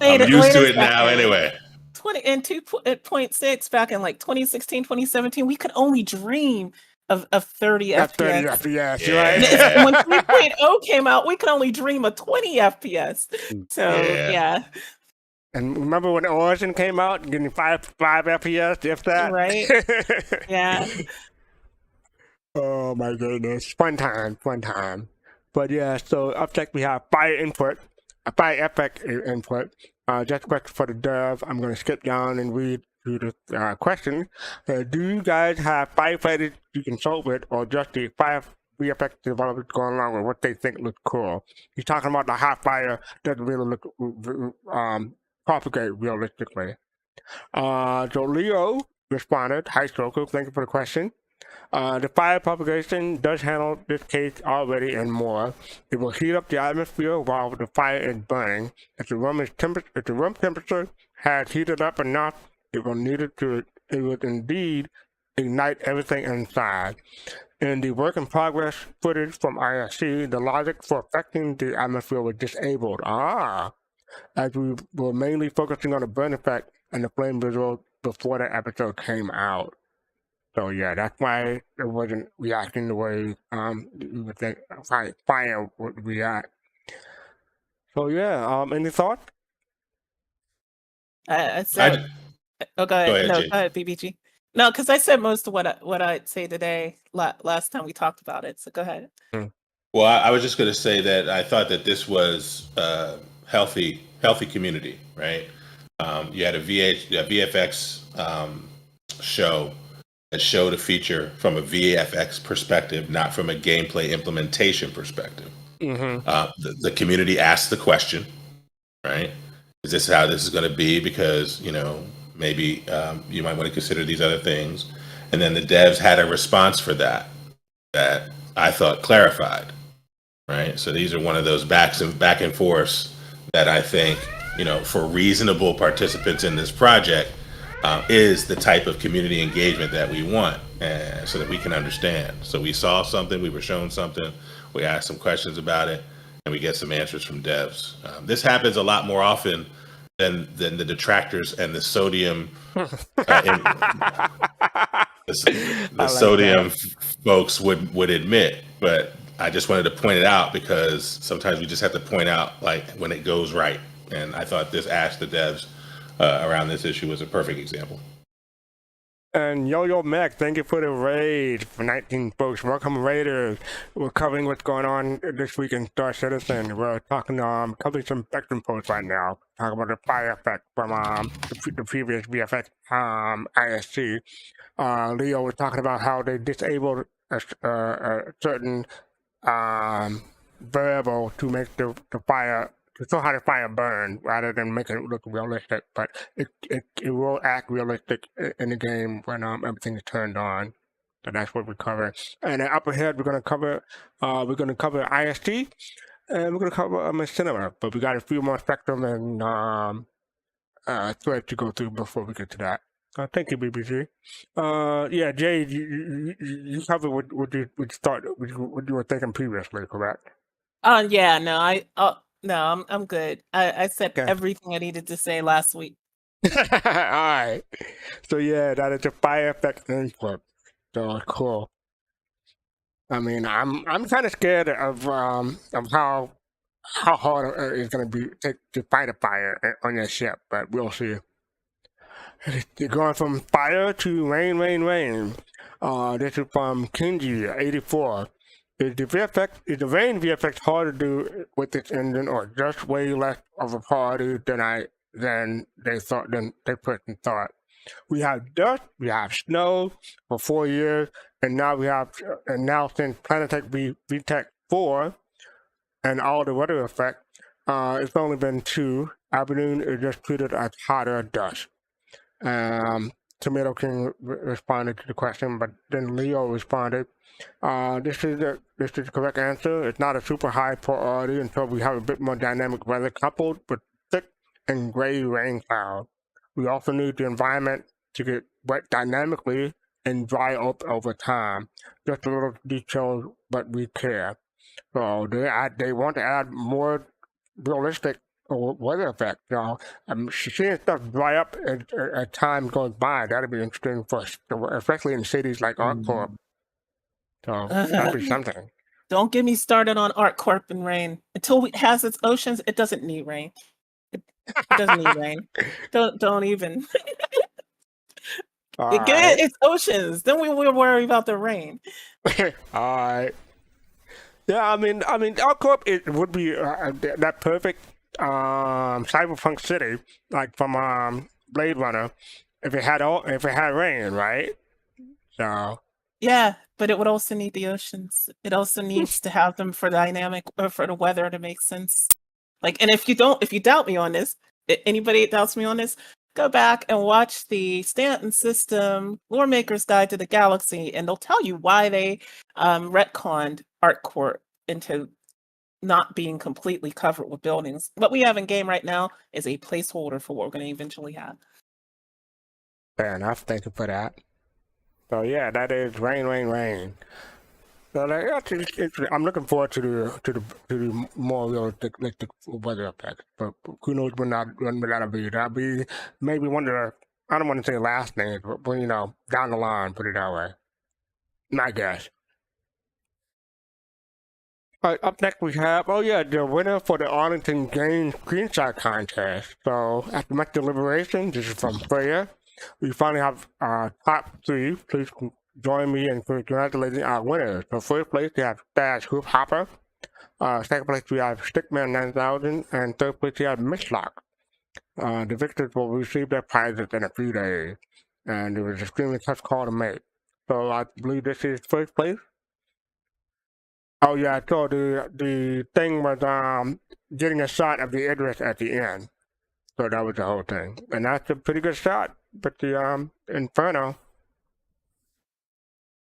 I'm used to it now anyway. 2.6 back in like 2016, 2017, we could only dream of 30 That's 30 FPS. FPS, Yeah. And when 3.0 came out, we could only dream of 20 FPS. So yeah. And remember when Origin came out, getting 5 FPS, if that? Right. Yeah. Oh my goodness. Fun time. But yeah, so up next we have fire effect input. Just a question for the dev. I'm going to skip down and read through the question. Do you guys have firefighters you consult with, or just the fire VFX developers going along with what they think looks cool? He's talking about the hot fire doesn't really look propagate realistically. So Leo responded, "Hi Stroker, thank you for the question. The fire propagation does handle this case already and more. It will heat up the atmosphere while the fire is burning. If the room temperature has heated up enough, it will indeed ignite everything inside. In the work in progress footage from ISC, the logic for affecting the atmosphere was disabled. As we were mainly focusing on the burn effect and the flame visual before the episode came out. So yeah, that's why it wasn't reacting the way you would think fire would react. So yeah, any thoughts? I said, go ahead. No, Jay. go ahead, BBG. No, because I said most of what I'd say today last time we talked about it. So go ahead. Well, I was just going to say that I thought that this was healthy community, right? You had a VFX show that showed a feature from a VFX perspective, not from a gameplay implementation perspective. The community asked the question, right? Is this how this is going to be? Because, maybe you might want to consider these other things. And then the devs had a response for that I thought clarified, right? So these are one of those back and forths that I think, for reasonable participants in this project, is the type of community engagement that we want, so that we can understand. So we saw something, we were shown something, we asked some questions about it, and we get some answers from devs. This happens a lot more often than the detractors and the sodium sodium folks would admit. But I just wanted to point it out because sometimes we just have to point out like when it goes right. And I thought this Ask the Devs around this issue was a perfect example. And Yo-Yo Mac, thank you for the raid for 19 folks. Welcome, Raiders. We're covering what's going on this week in Star Citizen. We're talking, covering some Spectrum posts right now. Talking about the fire effect from the previous VFX ISC. Leo was talking about how they disabled a certain variable to make the fire, to show how the fire burn rather than make it look realistic, but it will act realistic in the game when everything is turned on. So that's what we cover. And then up ahead, we're gonna cover IST, and we're gonna cover Machinima. But we got a few more Spectrum and threads to go through before we get to that. Thank you, BBC. Yeah, Jay, you covered what you were thinking previously, correct? Yeah, no, I'm good. I said everything I needed to say last week. All right. So yeah, that is a fire effect input. So cool. I mean, I'm kind of scared of how hard it's gonna be to fight a fire on your ship, but we'll see. You're going from fire to rain. This is from Kinji 84. Is the rain VFX hard to do with this engine, or just way less of a priority than they person thought? We have dust, we have snow for 4 years, and now since Planetech VTech 4 and all the weather effect, it's only been 2. Aberdeen is just treated as hotter dust. Tomato King responded to the question, but then Leo responded, this is the correct answer. It's not a super high priority until we have a bit more dynamic weather coupled with thick and gray rain cloud. We also need the environment to get wet dynamically and dry up over time. Just a little detail, but we care. So they want to add more realistic weather effects. Seeing stuff dry up as time goes by, that'd be interesting for us, especially in cities like ArcCorp. So that'd be something. Don't get me started on ArcCorp and rain. Until it has its oceans, it doesn't need rain. It doesn't need rain. Don't even. Get its oceans. Then we will worry about the rain. All right. Yeah, I mean, ArcCorp, it would be that perfect cyberpunk city, like from Blade Runner, if it had rain, right? So. Yeah, but it would also need the oceans. It also needs to have them for dynamic or for the weather to make sense. Like, and if you doubt me on this, anybody that doubts me on this, go back and watch the Stanton System Lore Maker's Guide to the Galaxy, and they'll tell you why they retconned ArcCorp into not being completely covered with buildings. What we have in game right now is a placeholder for what we're going to eventually have. Fair enough. Thank you for that. So yeah, that is rain. So I'm looking forward to the more realistic weather effects. But who knows when that'll be? That'll be maybe one of the, I don't want to say last names, but down the line, put it that way. My guess. All right, up next we have, the winner for the Arlington Games screenshot contest. So after much deliberation, this is from Freya. We finally have top 3. Please join me in congratulating our winners. So first place we have Stash Hoop Hopper. Second place we have Stickman 9000, and third place we have Mishlock. The victors will receive their prizes in a few days, and it was an extremely tough call to make. So I believe this is first place. Oh yeah, so the thing was getting a shot of the Idris at the end. So that was the whole thing, and that's a pretty good shot. But the Inferno.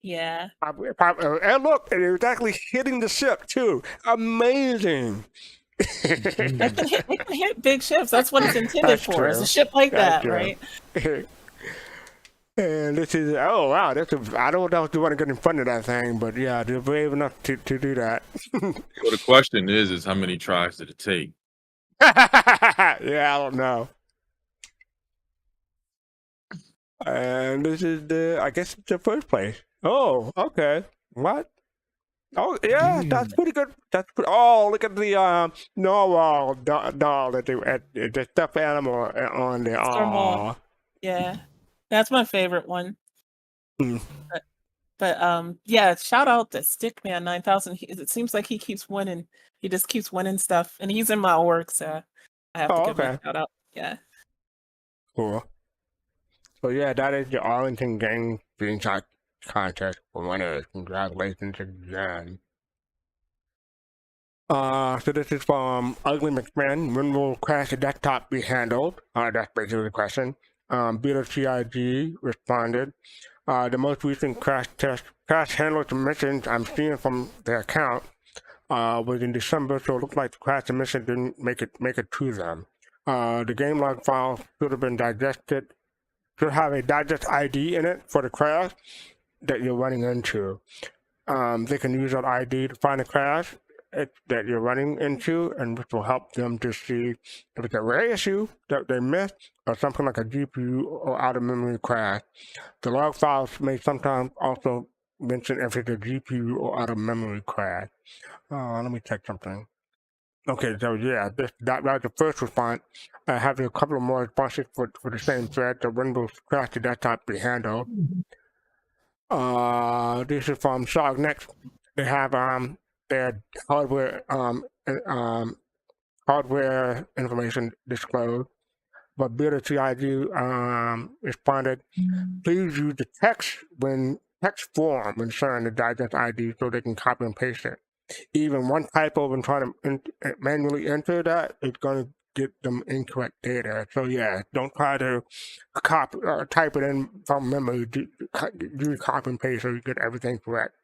Yeah. And look, it was actually hitting the ship too. Amazing. It can hit big ships. That's what it's intended for. It's a ship like that, right? And this is, oh wow, I don't know if you want to get in front of that thing, but yeah, they're brave enough to do that. Well, the question is how many tries did it take? Yeah, I don't know. And this is I guess it's the first place. Oh, okay. What? Oh, yeah, that's pretty good. Oh, look at the narwhal doll that the stuffed animal on there. Oh, yeah, that's my favorite one. But yeah, shout out to Stickman 9000. It seems like he keeps winning. He just keeps winning stuff, and he's in my work, so I have to give him a shout out. Yeah. Cool. So yeah, that is the Arlington Games screenshot contest for winners. Congratulations again. So this is from Ugly McMahon. When will crash the desktop be handled? That's basically the question. Beta CIG responded. The most recent crash handler submissions I'm seeing from the account was in December, so it looked like the crash submission didn't make it to them. The game log file should have been digested. Should have a digest ID in it for the crash that you're running into. They can use that ID to find the crash that you're running into, and which will help them to see if it's a rare issue that they missed or something like a GPU or out-of-memory crash. The log files may sometimes also mention if it's a GPU or out-of-memory crash. Let me check something. Okay, so yeah, that was the first response. I have a couple of more responses for the same thread. The Windows crash the desktop be handled. This is from Shog Next. They have their hardware information disclosed, but Builder CIG responded, please use the text form when sharing the digest ID so they can copy and paste it. Even one typo when trying to manually enter that, it's going to get them incorrect data. So yeah, don't try to type it in from memory. Do copy and paste so you get everything correct.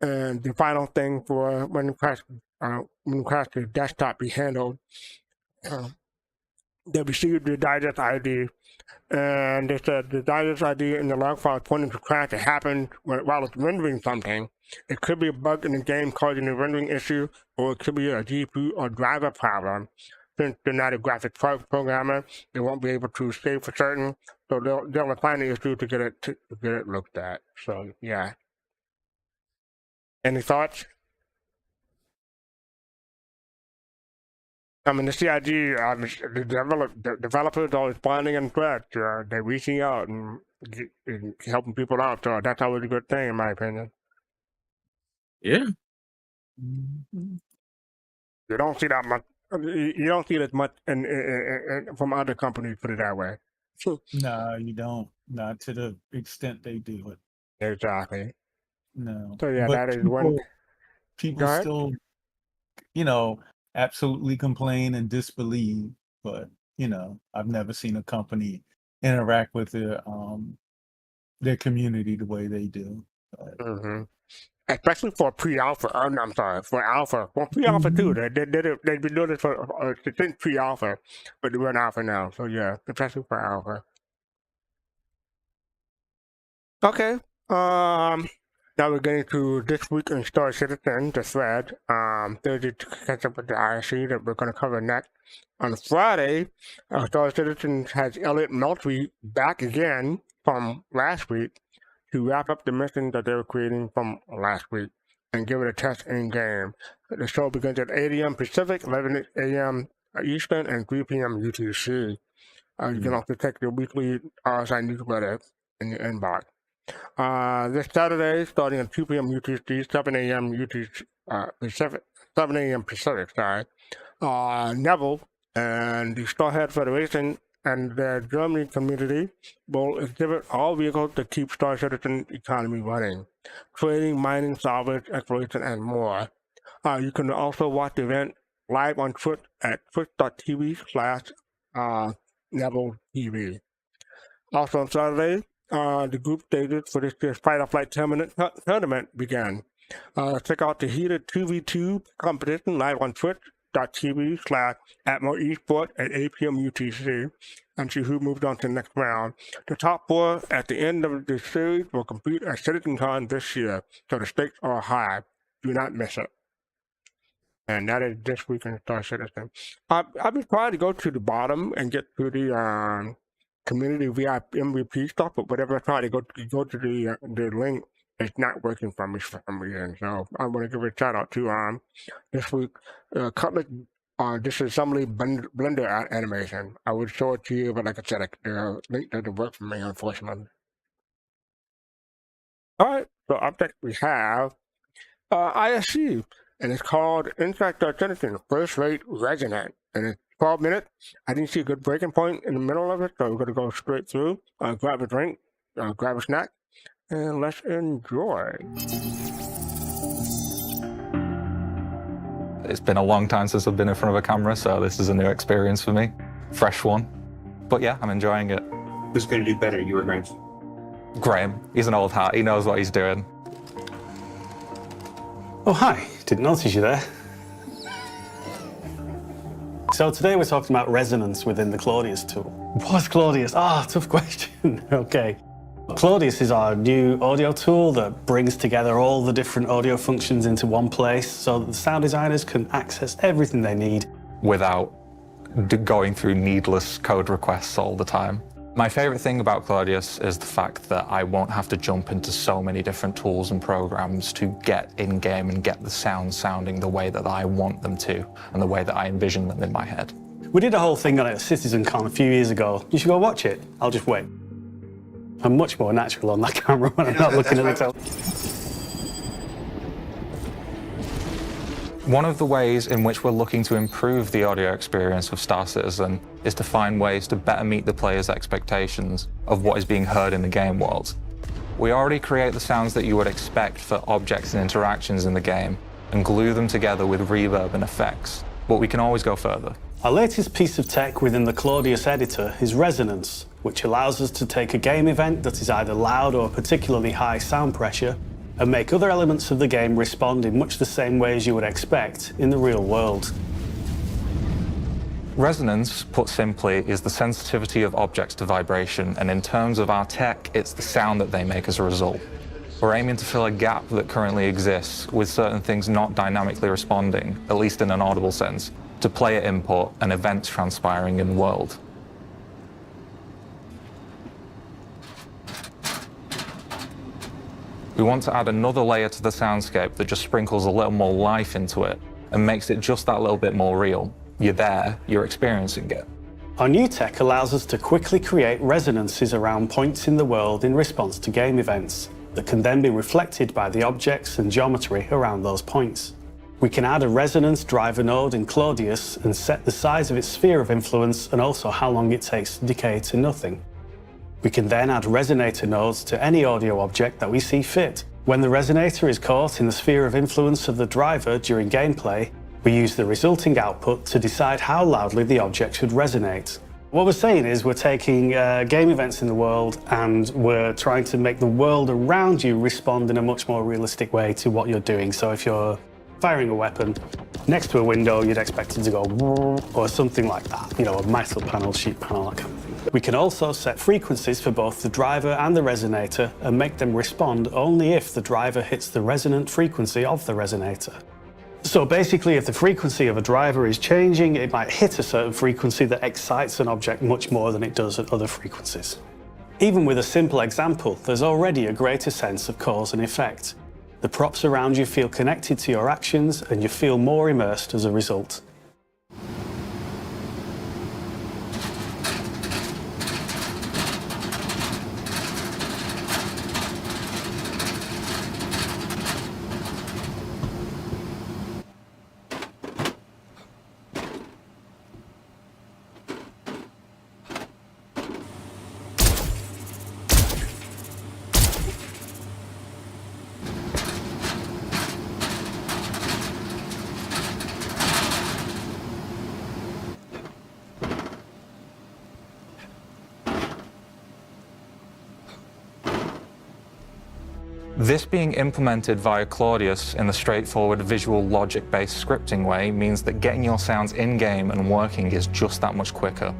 And the final thing for when crash the desktop be handled, they received the digest ID, and they said the digest ID in the log file pointing to crash that happened while it's rendering something. It could be a bug in the game causing a rendering issue, or it could be a GPU or driver problem. Since they're not a graphic programmer, they won't be able to say for certain, so they'll find the issue to get it looked at. So yeah. Any thoughts? I mean, the CIG, the developers are responding in threads. They're reaching out and helping people out. So that's always a good thing, in my opinion. Yeah. You don't see that much. You don't see it as much from other companies. Put it that way. No, you don't. Not to the extent they do it. Exactly. No. So yeah, But that is one. people still, absolutely complain and disbelieve. But I've never seen a company interact with their community the way they do. Mm-hmm. Especially for pre-alpha. I'm sorry, for alpha. For pre-alpha too. They've been doing it for since pre-alpha, but we're in alpha now. So yeah, especially for alpha. Okay. Now we're getting to this week in Star Citizen, the thread. Thursday to catch up with the IRC that we're going to cover next. On Friday, Star Citizen has Elliot Moultrie back again from last week to wrap up the mission that they were creating from last week and give it a test in game. The show begins at 8 a.m. Pacific, 11 a.m. Eastern, and 3 p.m. UTC. You can also check your weekly RSI newsletter in your inbox. This Saturday, starting at 2 p.m. UTC, 7 a.m. UTC, Pacific, 7 a.m. Pacific, Neville and the Starhead Federation and their Germany community will exhibit all vehicles that keep Star Citizen economy running, trading, mining, salvage, exploration, and more. You can also watch the event live on Twitch at twitch.tv/Neville TV. Also on Saturday, the group stages for this year's Fighter Flight tournament began. Check out the heated 2v2 competition live on twitch.tv/AtmoEsport at 8 p.m. UTC and see who moved on to the next round. The top 4 at the end of the series will compete at CitizenCon this year, so the stakes are high. Do not miss it. And that is this week in Star Citizen. I've been trying to go to the bottom and get to the community VIP MVP stuff, but whenever I try to go to the link, it's not working for me for some reason. So I want to give a shout out to this week Cutlet disassembly blender animation. I would show it to you, but like I said, the link doesn't work for me, unfortunately. All right, so up next we have ISC, and it's called Inside Star Citizen First Rate Resonant, and it's 12 minutes. I didn't see a good breaking point in the middle of it, so we're going to go straight through. Grab a drink, grab a snack, and let's enjoy. It's been a long time since I've been in front of a camera, so this is a new experience for me. Fresh one. But yeah, I'm enjoying it. Who's going to do better, you or Graham? Graham. He's an old hat. He knows what he's doing. Oh, hi. Didn't notice you there. So today we're talking about resonance within the Claudius tool. What's Claudius? Tough question. Okay. Claudius is our new audio tool that brings together all the different audio functions into one place so that the sound designers can access everything they need without going through needless code requests all the time. My favorite thing about Claudius is the fact that I won't have to jump into so many different tools and programs to get in-game and get the sounds sounding the way that I want them to and the way that I envision them in my head. We did a whole thing on it at CitizenCon a few years ago. You should go watch it. I'll just wait. I'm much more natural on that camera when I'm not looking at the television. One of the ways in which we're looking to improve the audio experience of Star Citizen is to find ways to better meet the player's expectations of what is being heard in the game world. We already create the sounds that you would expect for objects and interactions in the game and glue them together with reverb and effects, but we can always go further. Our latest piece of tech within the Claudius editor is resonance, which allows us to take a game event that is either loud or particularly high sound pressure and make other elements of the game respond in much the same way as you would expect in the real world. Resonance, put simply, is the sensitivity of objects to vibration, and in terms of our tech, it's the sound that they make as a result. We're aiming to fill a gap that currently exists with certain things not dynamically responding, at least in an audible sense, to player input and events transpiring in the world. We want to add another layer to the soundscape that just sprinkles a little more life into it and makes it just that little bit more real. You're there, you're experiencing it. Our new tech allows us to quickly create resonances around points in the world in response to game events that can then be reflected by the objects and geometry around those points. We can add a resonance driver node in Claudius and set the size of its sphere of influence and also how long it takes to decay to nothing. We can then add resonator nodes to any audio object that we see fit. When the resonator is caught in the sphere of influence of the driver during gameplay, we use the resulting output to decide how loudly the object should resonate. What we're saying is we're taking game events in the world and we're trying to make the world around you respond in a much more realistic way to what you're doing. So if you're firing a weapon next to a window, you'd expect it to go or something like that, you know, a metal panel, sheet panel, that kind of thing. We can also set frequencies for both the driver and the resonator and make them respond only if the driver hits the resonant frequency of the resonator. So basically, if the frequency of a driver is changing, it might hit a certain frequency that excites an object much more than it does at other frequencies. Even with a simple example, there's already a greater sense of cause and effect. The props around you feel connected to your actions, and you feel more immersed as a result. This being implemented via Claudius in the straightforward visual logic-based scripting way means that getting your sounds in-game and working is just that much quicker.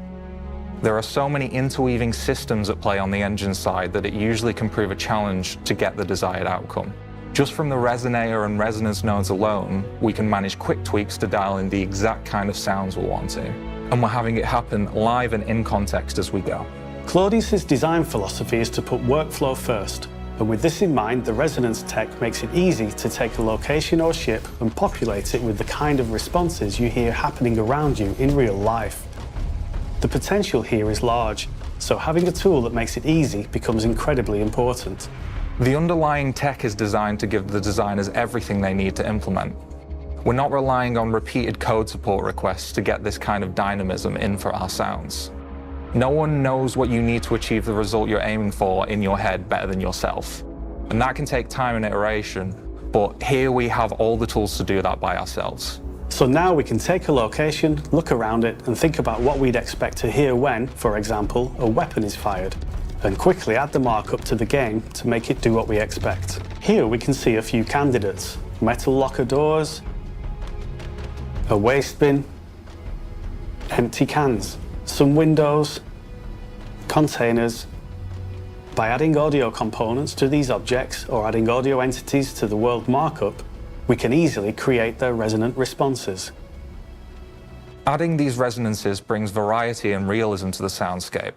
There are so many interweaving systems at play on the engine side that it usually can prove a challenge to get the desired outcome. Just from the resonator and resonance nodes alone, we can manage quick tweaks to dial in the exact kind of sounds we're wanting. And we're having it happen live and in context as we go. Claudius's design philosophy is to put workflow first. And with this in mind, the resonance tech makes it easy to take a location or ship and populate it with the kind of responses you hear happening around you in real life. The potential here is large, so having a tool that makes it easy becomes incredibly important. The underlying tech is designed to give the designers everything they need to implement. We're not relying on repeated code support requests to get this kind of dynamism in for our sounds. No one knows what you need to achieve the result you're aiming for in your head better than yourself. And that can take time and iteration, but here we have all the tools to do that by ourselves. So now we can take a location, look around it, and think about what we'd expect to hear when, for example, a weapon is fired, and quickly add the markup to the game to make it do what we expect. Here we can see a few candidates: metal locker doors, a waste bin, empty cans, some windows, containers. By adding audio components to these objects or adding audio entities to the world markup, we can easily create their resonant responses. Adding these resonances brings variety and realism to the soundscape.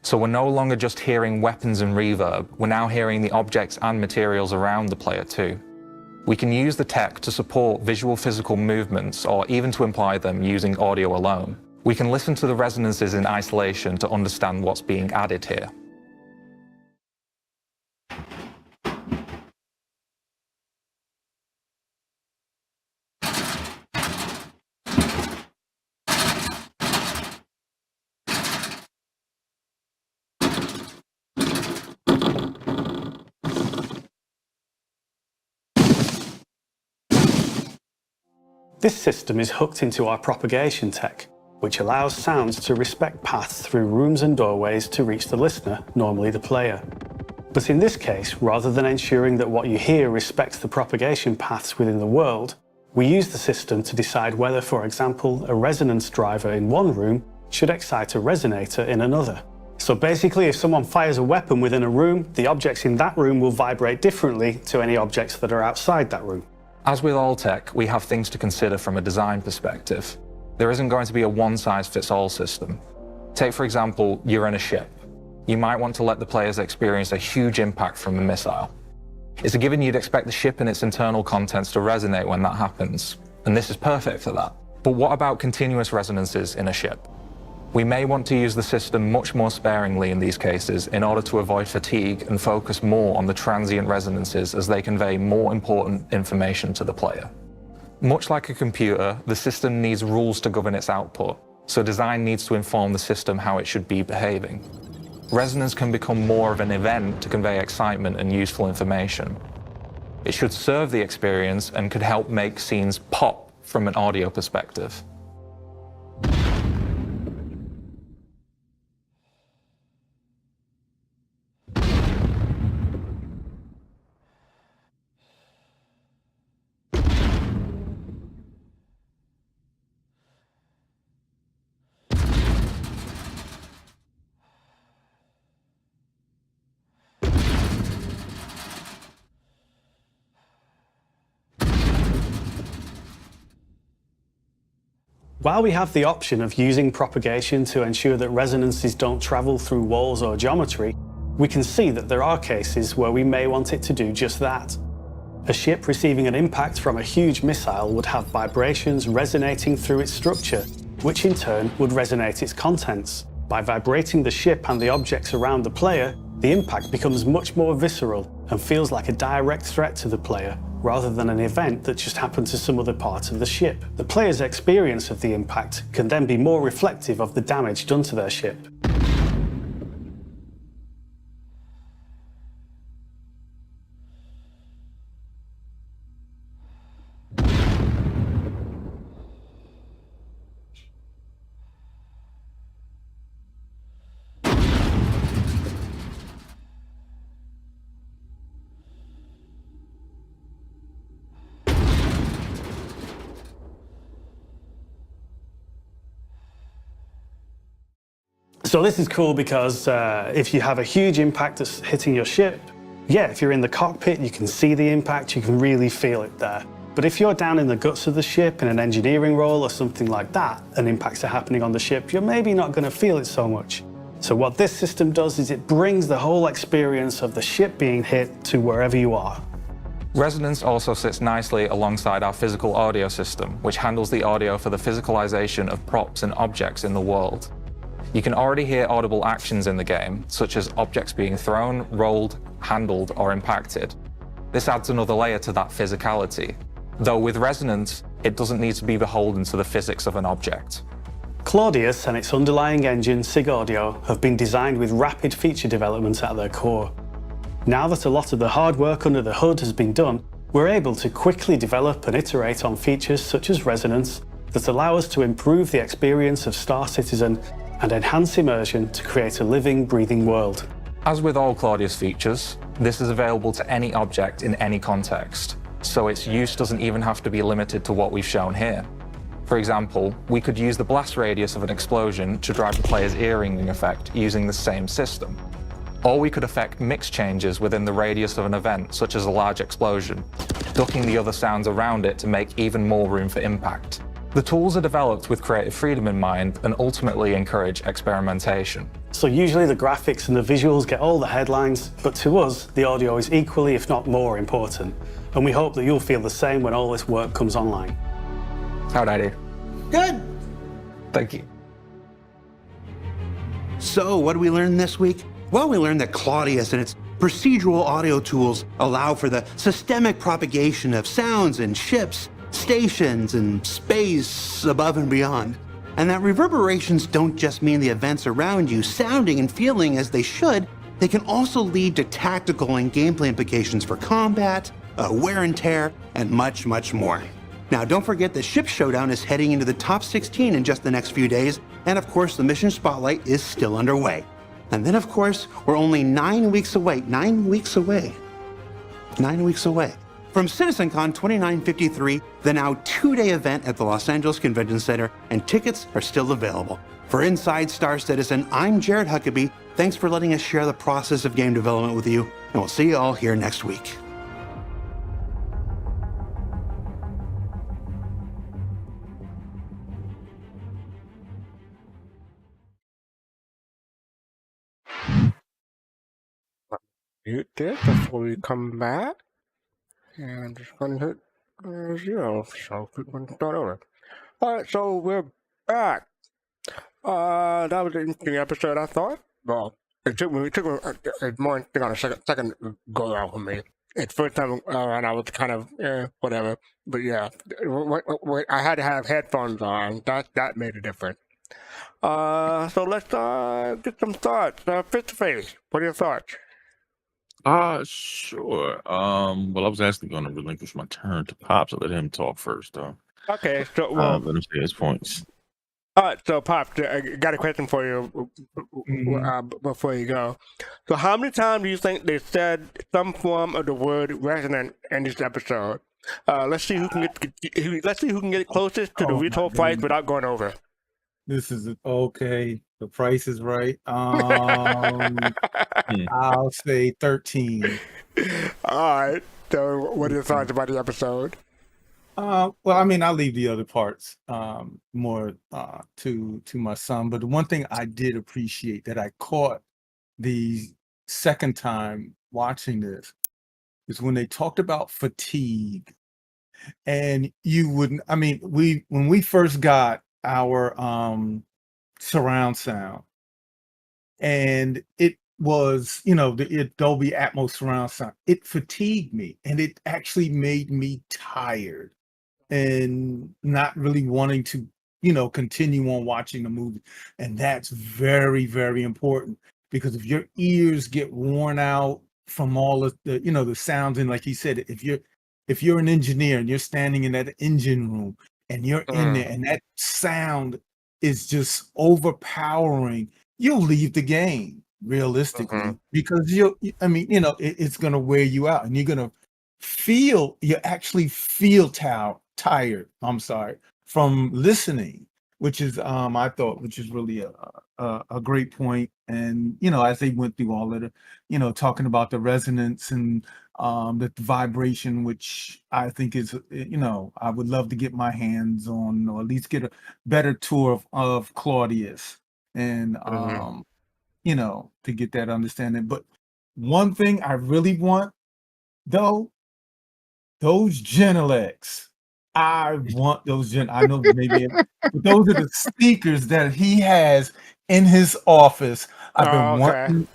So we're no longer just hearing weapons and reverb, we're now hearing the objects and materials around the player too. We can use the tech to support visual physical movements or even to imply them using audio alone. We can listen to the resonances in isolation to understand what's being added here. This system is hooked into our propagation tech, which allows sounds to respect paths through rooms and doorways to reach the listener, normally the player. But in this case, rather than ensuring that what you hear respects the propagation paths within the world, we use the system to decide whether, for example, a resonance driver in one room should excite a resonator in another. So basically, if someone fires a weapon within a room, the objects in that room will vibrate differently to any objects that are outside that room. As with all tech, we have things to consider from a design perspective. There isn't going to be a one-size-fits-all system. Take, for example, you're in a ship. You might want to let the players experience a huge impact from a missile. It's a given you'd expect the ship and its internal contents to resonate when that happens, and this is perfect for that. But what about continuous resonances in a ship? We may want to use the system much more sparingly in these cases in order to avoid fatigue and focus more on the transient resonances as they convey more important information to the player. Much like a computer, the system needs rules to govern its output, so design needs to inform the system how it should be behaving. Resonance can become more of an event to convey excitement and useful information. It should serve the experience and could help make scenes pop from an audio perspective. While we have the option of using propagation to ensure that resonances don't travel through walls or geometry, we can see that there are cases where we may want it to do just that. A ship receiving an impact from a huge missile would have vibrations resonating through its structure, which in turn would resonate its contents. By vibrating the ship and the objects around the player, the impact becomes much more visceral and feels like a direct threat to the player, rather than an event that just happened to some other part of the ship. The player's experience of the impact can then be more reflective of the damage done to their ship. So this is cool because if you have a huge impact that's hitting your ship, yeah, if you're in the cockpit, you can see the impact, you can really feel it there. But if you're down in the guts of the ship in an engineering role or something like that, and impacts are happening on the ship, you're maybe not going to feel it so much. So what this system does is it brings the whole experience of the ship being hit to wherever you are. Resonance also sits nicely alongside our physical audio system, which handles the audio for the physicalization of props and objects in the world. You can already hear audible actions in the game, such as objects being thrown, rolled, handled, or impacted. This adds another layer to that physicality. Though with resonance, it doesn't need to be beholden to the physics of an object. Claudius and its underlying engine, SIG Audio, have been designed with rapid feature development at their core. Now that a lot of the hard work under the hood has been done, we're able to quickly develop and iterate on features such as resonance that allow us to improve the experience of Star Citizen and enhance immersion to create a living, breathing world. As with all Claudius features, this is available to any object in any context, so its use doesn't even have to be limited to what we've shown here. For example, we could use the blast radius of an explosion to drive the player's ear-ringing effect using the same system. Or we could affect mix changes within the radius of an event, such as a large explosion, ducking the other sounds around it to make even more room for impact. The tools are developed with creative freedom in mind and ultimately encourage experimentation. So usually the graphics and the visuals get all the headlines, but to us, the audio is equally, if not more, important. And we hope that you'll feel the same when all this work comes online. How'd I do? Good. Thank you. So what did we learn this week? Well, we learned that Claudius and its procedural audio tools allow for the systemic propagation of sounds in ships, stations, and space above and beyond. And that reverberations don't just mean the events around you sounding and feeling as they should, they can also lead to tactical and gameplay implications for combat, wear and tear, and much, much more. Now, don't forget that Ship Showdown is heading into the top 16 in just the next few days, and of course, the Mission Spotlight is still underway. And then, of course, we're only 9 weeks away. 9 weeks away. 9 weeks away from CitizenCon 2953, the now 2-day event at the Los Angeles Convention Center, and tickets are still available. For Inside Star Citizen, I'm Jared Huckabee. Thanks for letting us share the process of game development with you, and we'll see you all here next week. Mute this before we come back. And I'm just going to hit 0, so we can start over. Alright, so we're back. That was an interesting episode, I thought. Well, it took me more interesting on a second go around for me. It's first time around, I was kind of, whatever. But yeah, I had to have headphones on. That made a difference. So let's get some thoughts. Face to face, what are your thoughts? Sure. Well, I was actually going to relinquish my turn to Pops. I'll let him talk first, though. Okay, so let him say his points. All right, so Pops, I got a question for you before you go. So, how many times do you think they said some form of the word resonant in this episode? Let's see who can get closest to the retail price without going over. This is okay. The price is right. I'll say 13. All right. So, what are your thoughts about the episode? Well, I mean, I'll leave the other parts more to my son. But the one thing I did appreciate that I caught the second time watching this is when they talked about fatigue. And you wouldn't, I mean, when we first got our surround sound, and it was, the Dolby Atmos surround sound, it fatigued me, and it actually made me tired and not really wanting to, continue on watching the movie. And that's very, very important, because if your ears get worn out from all of the, the sounds, and like he said, if you're an engineer and you're standing in that engine room and you're in there and that sound is just overpowering, you'll leave the game realistically, because it's going to wear you out, and you actually feel tired, from listening, which is I thought, which is really a great point. And as they went through all of the, talking about the resonance and the vibration, which I think is, I would love to get my hands on, or at least get a better tour of Claudius, and to get that understanding. But one thing I really want, though, those Genelecs. I want those I know maybe those are the speakers that he has in his office. I've been wanting,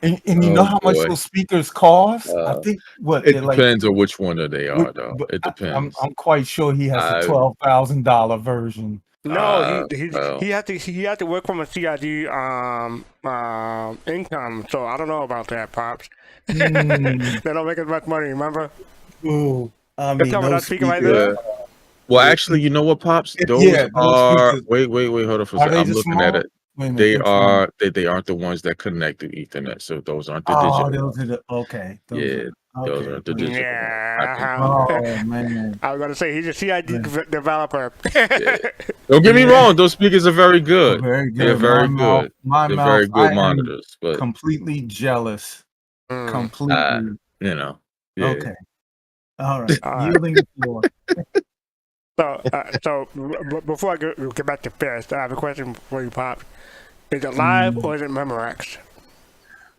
and you know how much those speakers cost? I think it depends on which one they are, though. It depends. I'm quite sure he has a $12,000 version. No, he had to work from a CID income, so I don't know about that, Pops. They don't make as much money, remember? Ooh, I mean, those speakers right there. Well, actually, you know what, Pops? Those are wait, hold on for a second. I'm looking at it. They aren't the ones that connect to Ethernet, so those aren't the digital. Those are the those aren't the digital. Yeah. Oh man, I was gonna say he's a CID developer. Don't get me wrong; those speakers are very good. Very good. They're very good. They're very good monitors. But completely jealous. Completely. Yeah. Okay. All right. Yielding the floor. So before I get back to Fist, I have a question for you, Pop. Is it live or is it Memorex?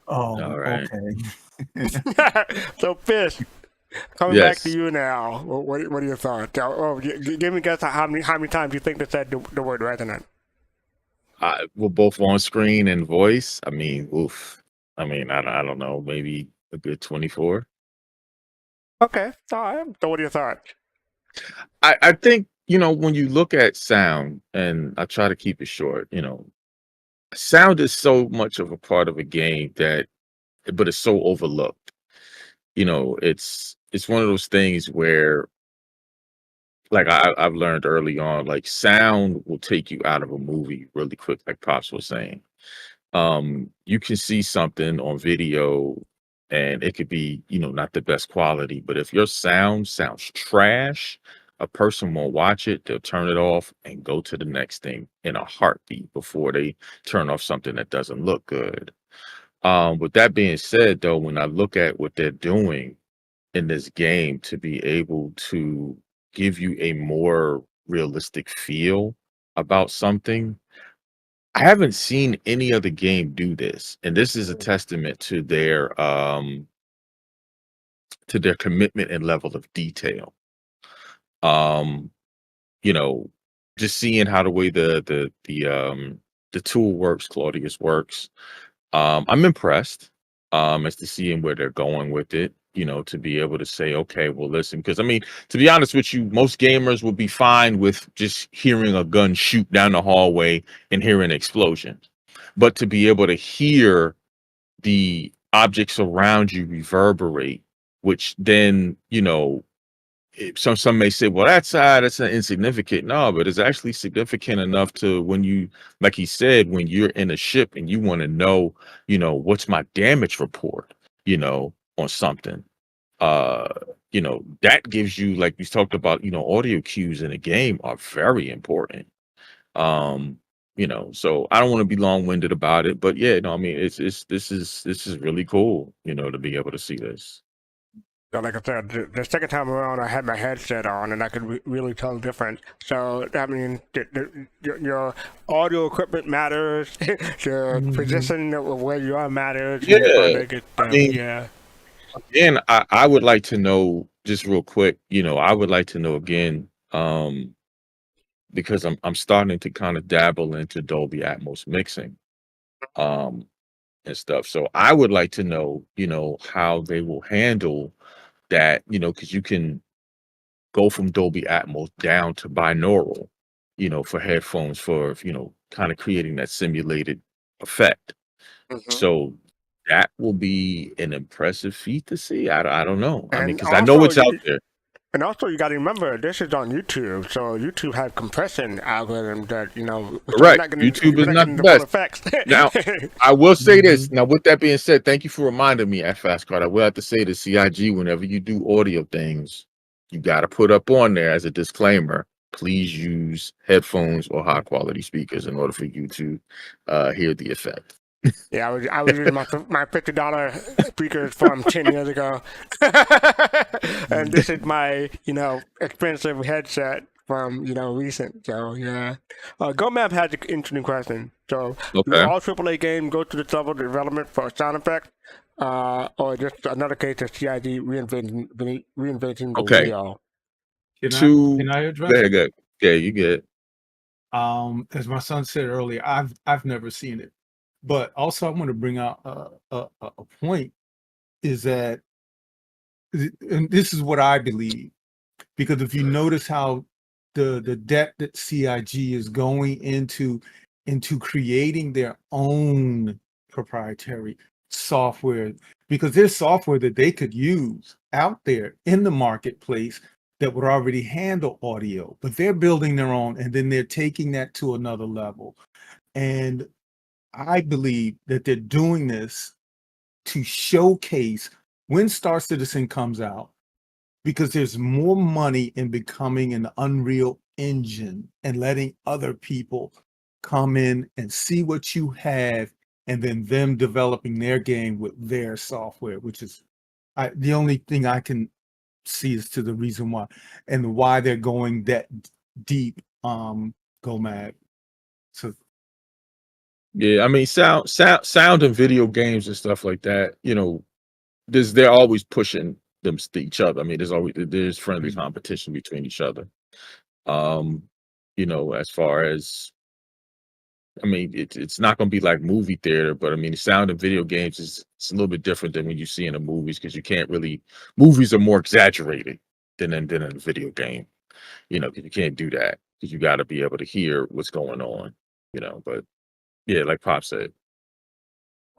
Oh, all right. Okay. So Fist, coming back to you now. What are your thoughts? Give me a guess how many times you think they said the word resonant. Well, both on screen and voice. I mean, oof. I mean, I don't know, maybe a good 24. Okay, all right. So what are your thoughts? I think, when you look at sound, and I try to keep it short, sound is so much of a part of a game but it's so overlooked. It's one of those things where like I've learned early on, like sound will take you out of a movie really quick, like Pops was saying. You can see something on video and it could be, not the best quality, but if your sound sounds trash, a person won't watch it, they'll turn it off and go to the next thing in a heartbeat before they turn off something that doesn't look good. With that being said, though, when I look at what they're doing in this game to be able to give you a more realistic feel about something, I haven't seen any other game do this, and this is a testament to their commitment and level of detail. Um, you know, just seeing how the way the tool works, Claudius works, I'm impressed as to seeing where they're going with it. To be able to say, okay, well, listen, because I mean, to be honest with you, most gamers will be fine with just hearing a gun shoot down the hallway and hearing an explosion. But to be able to hear the objects around you reverberate, which then, some may say, well, that's insignificant. No, but it's actually significant enough to when you, like he said, when you're in a ship and you want to know, what's my damage report, on something. That gives you, like we talked about, audio cues in a game are very important. So I don't want to be long-winded about it, but yeah, no, I mean, this is really cool, to be able to see this. So like I said, the second time around, I had my headset on, and I could really tell the difference. So I mean, your audio equipment matters. Your position of where you are matters. Yeah, I mean, yeah. again, I would like to know, just real quick, I would like to know again, because I'm starting to kind of dabble into Dolby Atmos mixing, and stuff. So I would like to know, how they will handle that, because you can go from Dolby Atmos down to binaural, for headphones for, kind of creating that simulated effect. So that will be an impressive feat to see. I don't know. I mean, because I know it's out there. And also, you got to remember, this is on YouTube, so YouTube has compression algorithm that, Correct. YouTube is not the best. Now, I will say this. Now, with that being said, thank you for reminding me at fastcart. I will have to say to CIG, whenever you do audio things, you got to put up on there as a disclaimer, please use headphones or high quality speakers in order for you to hear the effect. Yeah, I was using my $50 speakers from 10 years ago, and this is my expensive headset from recent. So yeah, Gamedev has an interesting question. So do all AAA games go to this level of development for sound effects, or just another case of CID reinventing the wheel? Can I address it? Good. Yeah, you get it. As my son said earlier, I've never seen it. But also, I want to bring out a point, is that, and this is what I believe, because if you notice how the depth that CIG is going into creating their own proprietary software, because there's software that they could use out there in the marketplace that would already handle audio, but they're building their own, and then they're taking that to another level. And I believe that they're doing this to showcase when Star Citizen comes out, because there's more money in becoming an Unreal Engine and letting other people come in and see what you have, and then them developing their game with their software, which is the only thing I can see as to the reason why, and why they're going that deep. Go mad. So. Yeah, I mean, sound and video games and stuff like that, they're always pushing them to each other. I mean, there's friendly competition between each other. As far as, I mean, it's not going to be like movie theater, but I mean, sound and video games it's a little bit different than when you see in the movies, because you can't really, movies are more exaggerated than in a video game, because you can't do that, because you got to be able to hear what's going on, but. Yeah, like Pop said.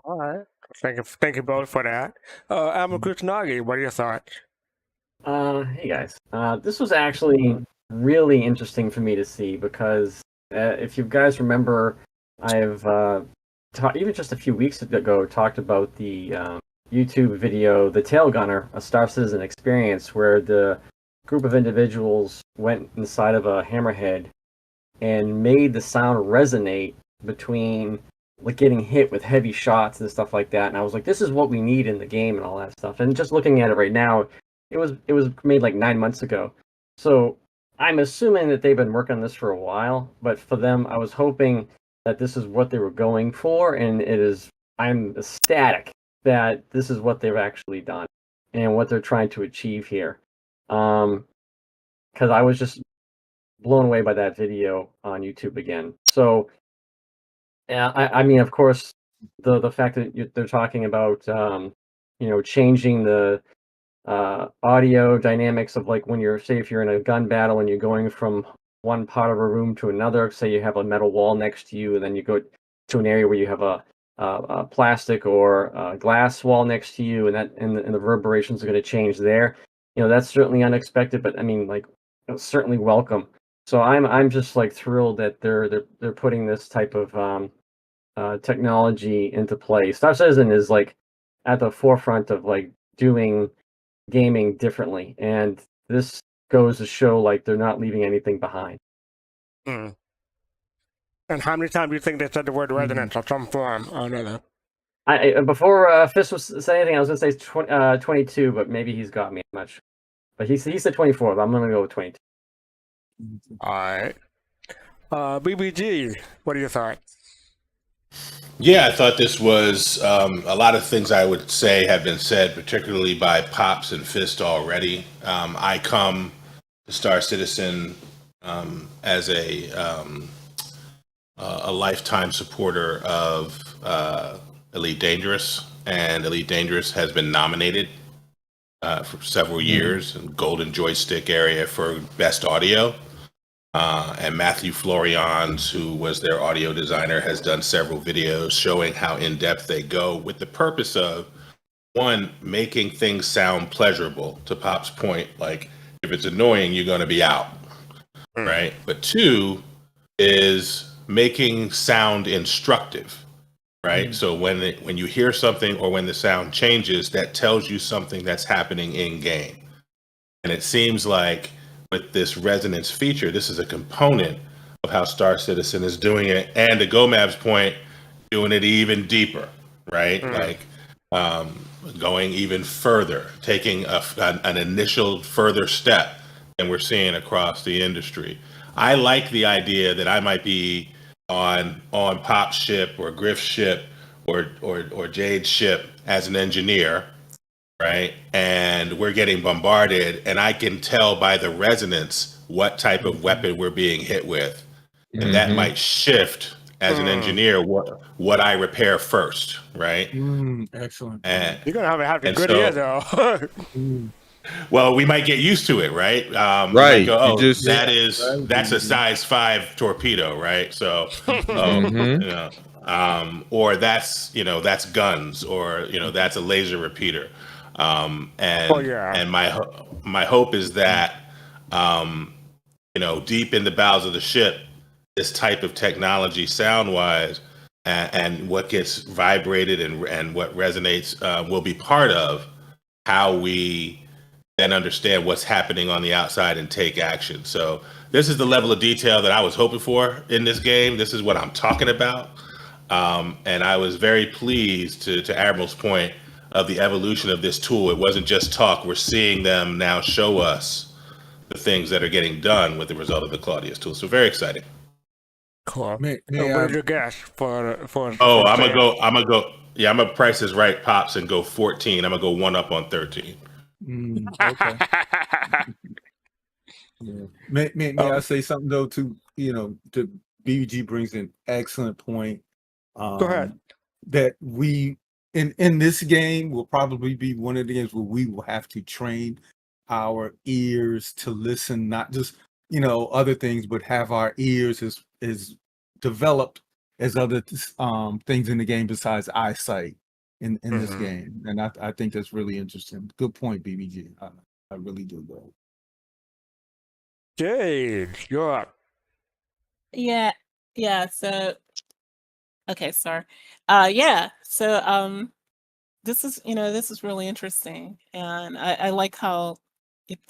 All right. Thank you both for that. Admiral Kusanagi, what are your thoughts? Hey guys. This was actually really interesting for me to see because if you guys remember, I've even just a few weeks ago talked about the YouTube video, The Tail Gunner, a Star Citizen experience, where the group of individuals went inside of a hammerhead and made the sound resonate between like getting hit with heavy shots and stuff like that. And I was like, this is what we need in the game and all that stuff. And just looking at it right now, it was made like 9 months ago. So I'm assuming that they've been working on this for a while, but for them, I was hoping that this is what they were going for, and I'm ecstatic that this is what they've actually done and what they're trying to achieve here. Because I was just blown away by that video on YouTube again. So, I mean, of course, the fact that they're talking about, changing the audio dynamics of like when if you're in a gun battle and you're going from one part of a room to another, say you have a metal wall next to you, and then you go to an area where you have a plastic or a glass wall next to you, and the reverberations are going to change there. That's certainly unexpected, but I mean, like, certainly welcome. So I'm just like thrilled that they're putting this type of technology into play. Star Citizen is like at the forefront of like doing gaming differently, and this goes to show like they're not leaving anything behind. And how many times do you think they said the word resonance of some form or another? Before Fist was saying anything, I was going to say 22, but maybe he's got me much. But he said 24, but I'm going to go with 22. All right. BBG, what are your thoughts? Yeah, I thought this was a lot of things I would say have been said, particularly by Pops and Fist already. I come to Star Citizen as a lifetime supporter of Elite Dangerous, and Elite Dangerous has been nominated for several years in Golden Joystick area for Best Audio. And Matthew Florians, who was their audio designer, has done several videos showing how in-depth they go with the purpose of, one, making things sound pleasurable, to Pop's point. Like, if it's annoying, you're going to be out, right? But two is making sound instructive, right? So when you hear something or when the sound changes, that tells you something that's happening in-game. And it seems like with this resonance feature, this is a component of how Star Citizen is doing it, and to Gomab's point, doing it even deeper, right? Like going even further, taking an initial further step than we're seeing across the industry. I like the idea that I might be on Pop's ship or Griff's ship or Jade's ship as an engineer, right? And we're getting bombarded, and I can tell by the resonance what type of weapon we're being hit with. And that might shift as an engineer what I repair first, right? Excellent. And you're gonna have a good ear though. Well, we might get used to it, right? Right. Go, that's a size 5 torpedo, right? So, or that's guns, or that's a laser repeater. And my hope is that deep in the bowels of the ship, this type of technology, sound wise, and what gets vibrated and what resonates will be part of how we then understand what's happening on the outside and take action. So this is the level of detail that I was hoping for in this game. This is what I'm talking about. And I was very pleased, to Admiral's point, of the evolution of this tool. It wasn't just talk. We're seeing them now show us the things that are getting done with the result of the Claudius tool. So very exciting. Cool. What did you guess for? I'm gonna go. Yeah, I'm gonna Price is Right, Pops, and go 14. I'm gonna go 1 up on 13. Okay. May I say something though? To BBG brings an excellent point. Go ahead. That we in this game will probably be one of the games where we will have to train our ears to listen, not just other things, but have our ears as developed as other things in the game besides eyesight in this game. And I think that's really interesting. Good point, BBG. I really do, though. Jade, you're up. Yeah, yeah. So, okay, sorry. Yeah. So, this is, this is really interesting, and I like how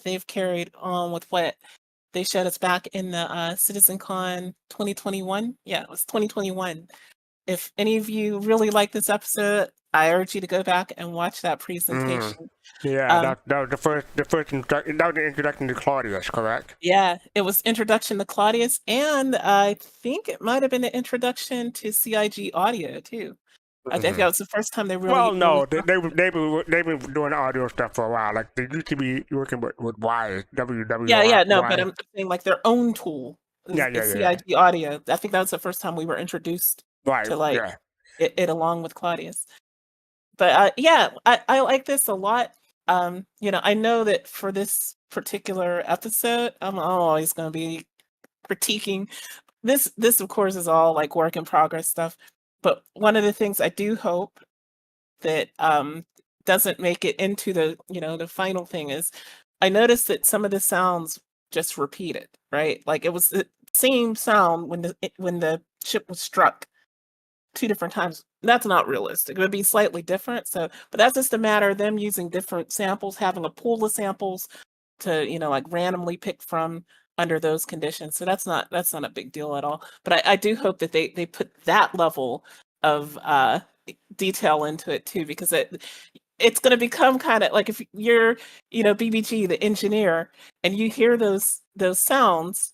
they've carried on with what they showed us back in the CitizenCon 2021. Yeah, it was 2021. If any of you really like this episode, I urge you to go back and watch that presentation. Yeah, that was the first that was the introduction to Claudius, correct? Yeah, it was introduction to Claudius, and I think it might have been the introduction to CIG audio too. I think that was the first time they really. Well, no, really they've been doing audio stuff for a while. Like they used to be working with Wires, Yeah, no, but WWI. I'm saying like their own tool Yeah, is yeah, yeah. CIG audio. I think that was the first time we were introduced Right, to like yeah. it along with Claudius. But yeah, I like this a lot. I know that for this particular episode, I'm always going to be critiquing this. This, of course, is all like work in progress stuff. But one of the things I do hope that doesn't make it into the final thing is I noticed that some of the sounds just repeated, right? Like it was the same sound when the ship was struck 2 different times. That's not realistic. It would be slightly different. So, but that's just a matter of them using different samples, having a pool of samples to, like randomly pick from under those conditions. So that's not a big deal at all. But I do hope that they put that level of detail into it too, because it's going to become kind of like if you're, BBG, the engineer, and you hear those sounds,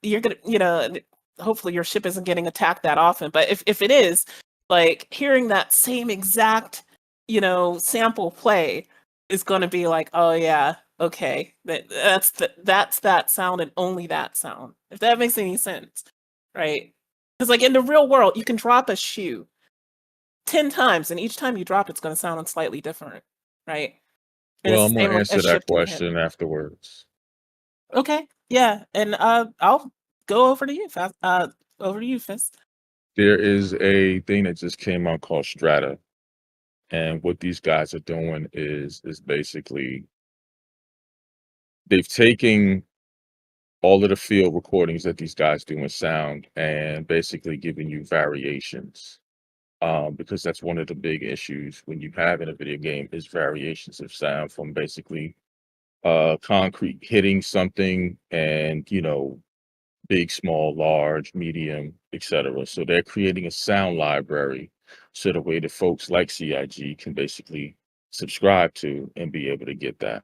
you're going to, hopefully your ship isn't getting attacked that often. But if it is, like hearing that same exact, sample play is going to be like, oh yeah, okay, that's that sound and only that sound. If that makes any sense, right? Because like in the real world, you can drop a shoe 10 times, and each time you drop it's going to sound slightly different, right? And Well, it's I'm the going same to with a answer that ship getting hit. question afterwards. Okay, yeah, and I'll go over to you, Fist. There is a thing that just came out called Strata, and what these guys are doing is basically they've taken all of the field recordings that these guys do in sound and basically giving you variations. Because that's one of the big issues when you have in a video game is variations of sound from basically concrete hitting something and big, small, large, medium, etc. So they're creating a sound library so the way that folks like CIG can basically subscribe to and be able to get that.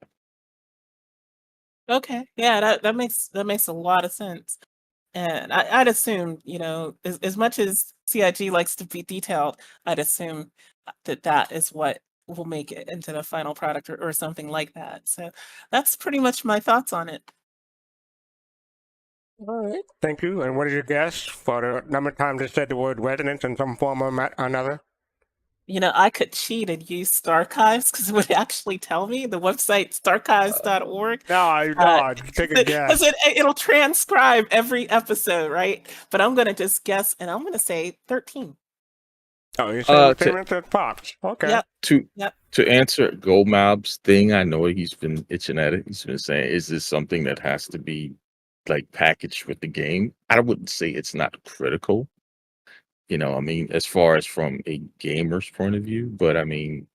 Okay, yeah, that makes a lot of sense. And I'd assume, as much as CIG likes to be detailed, I'd assume that is what will make it into the final product or something like that. So that's pretty much my thoughts on it. All right, thank you. And what is your guess for the number of times they said the word resonance in some form or another? I could cheat and use Starchives because it would actually tell me the website starchives.org. No, take a guess. Because it'll transcribe every episode, right? But I'm gonna just guess, and I'm gonna say 13. Oh, you said the same answer as Pops. Okay. Yep. To answer Goldmob's thing, I know he's been itching at it. He's been saying, "Is this something that has to be like packaged with the game?" I wouldn't say it's not critical. I mean, as far as from a gamer's point of view, but I mean,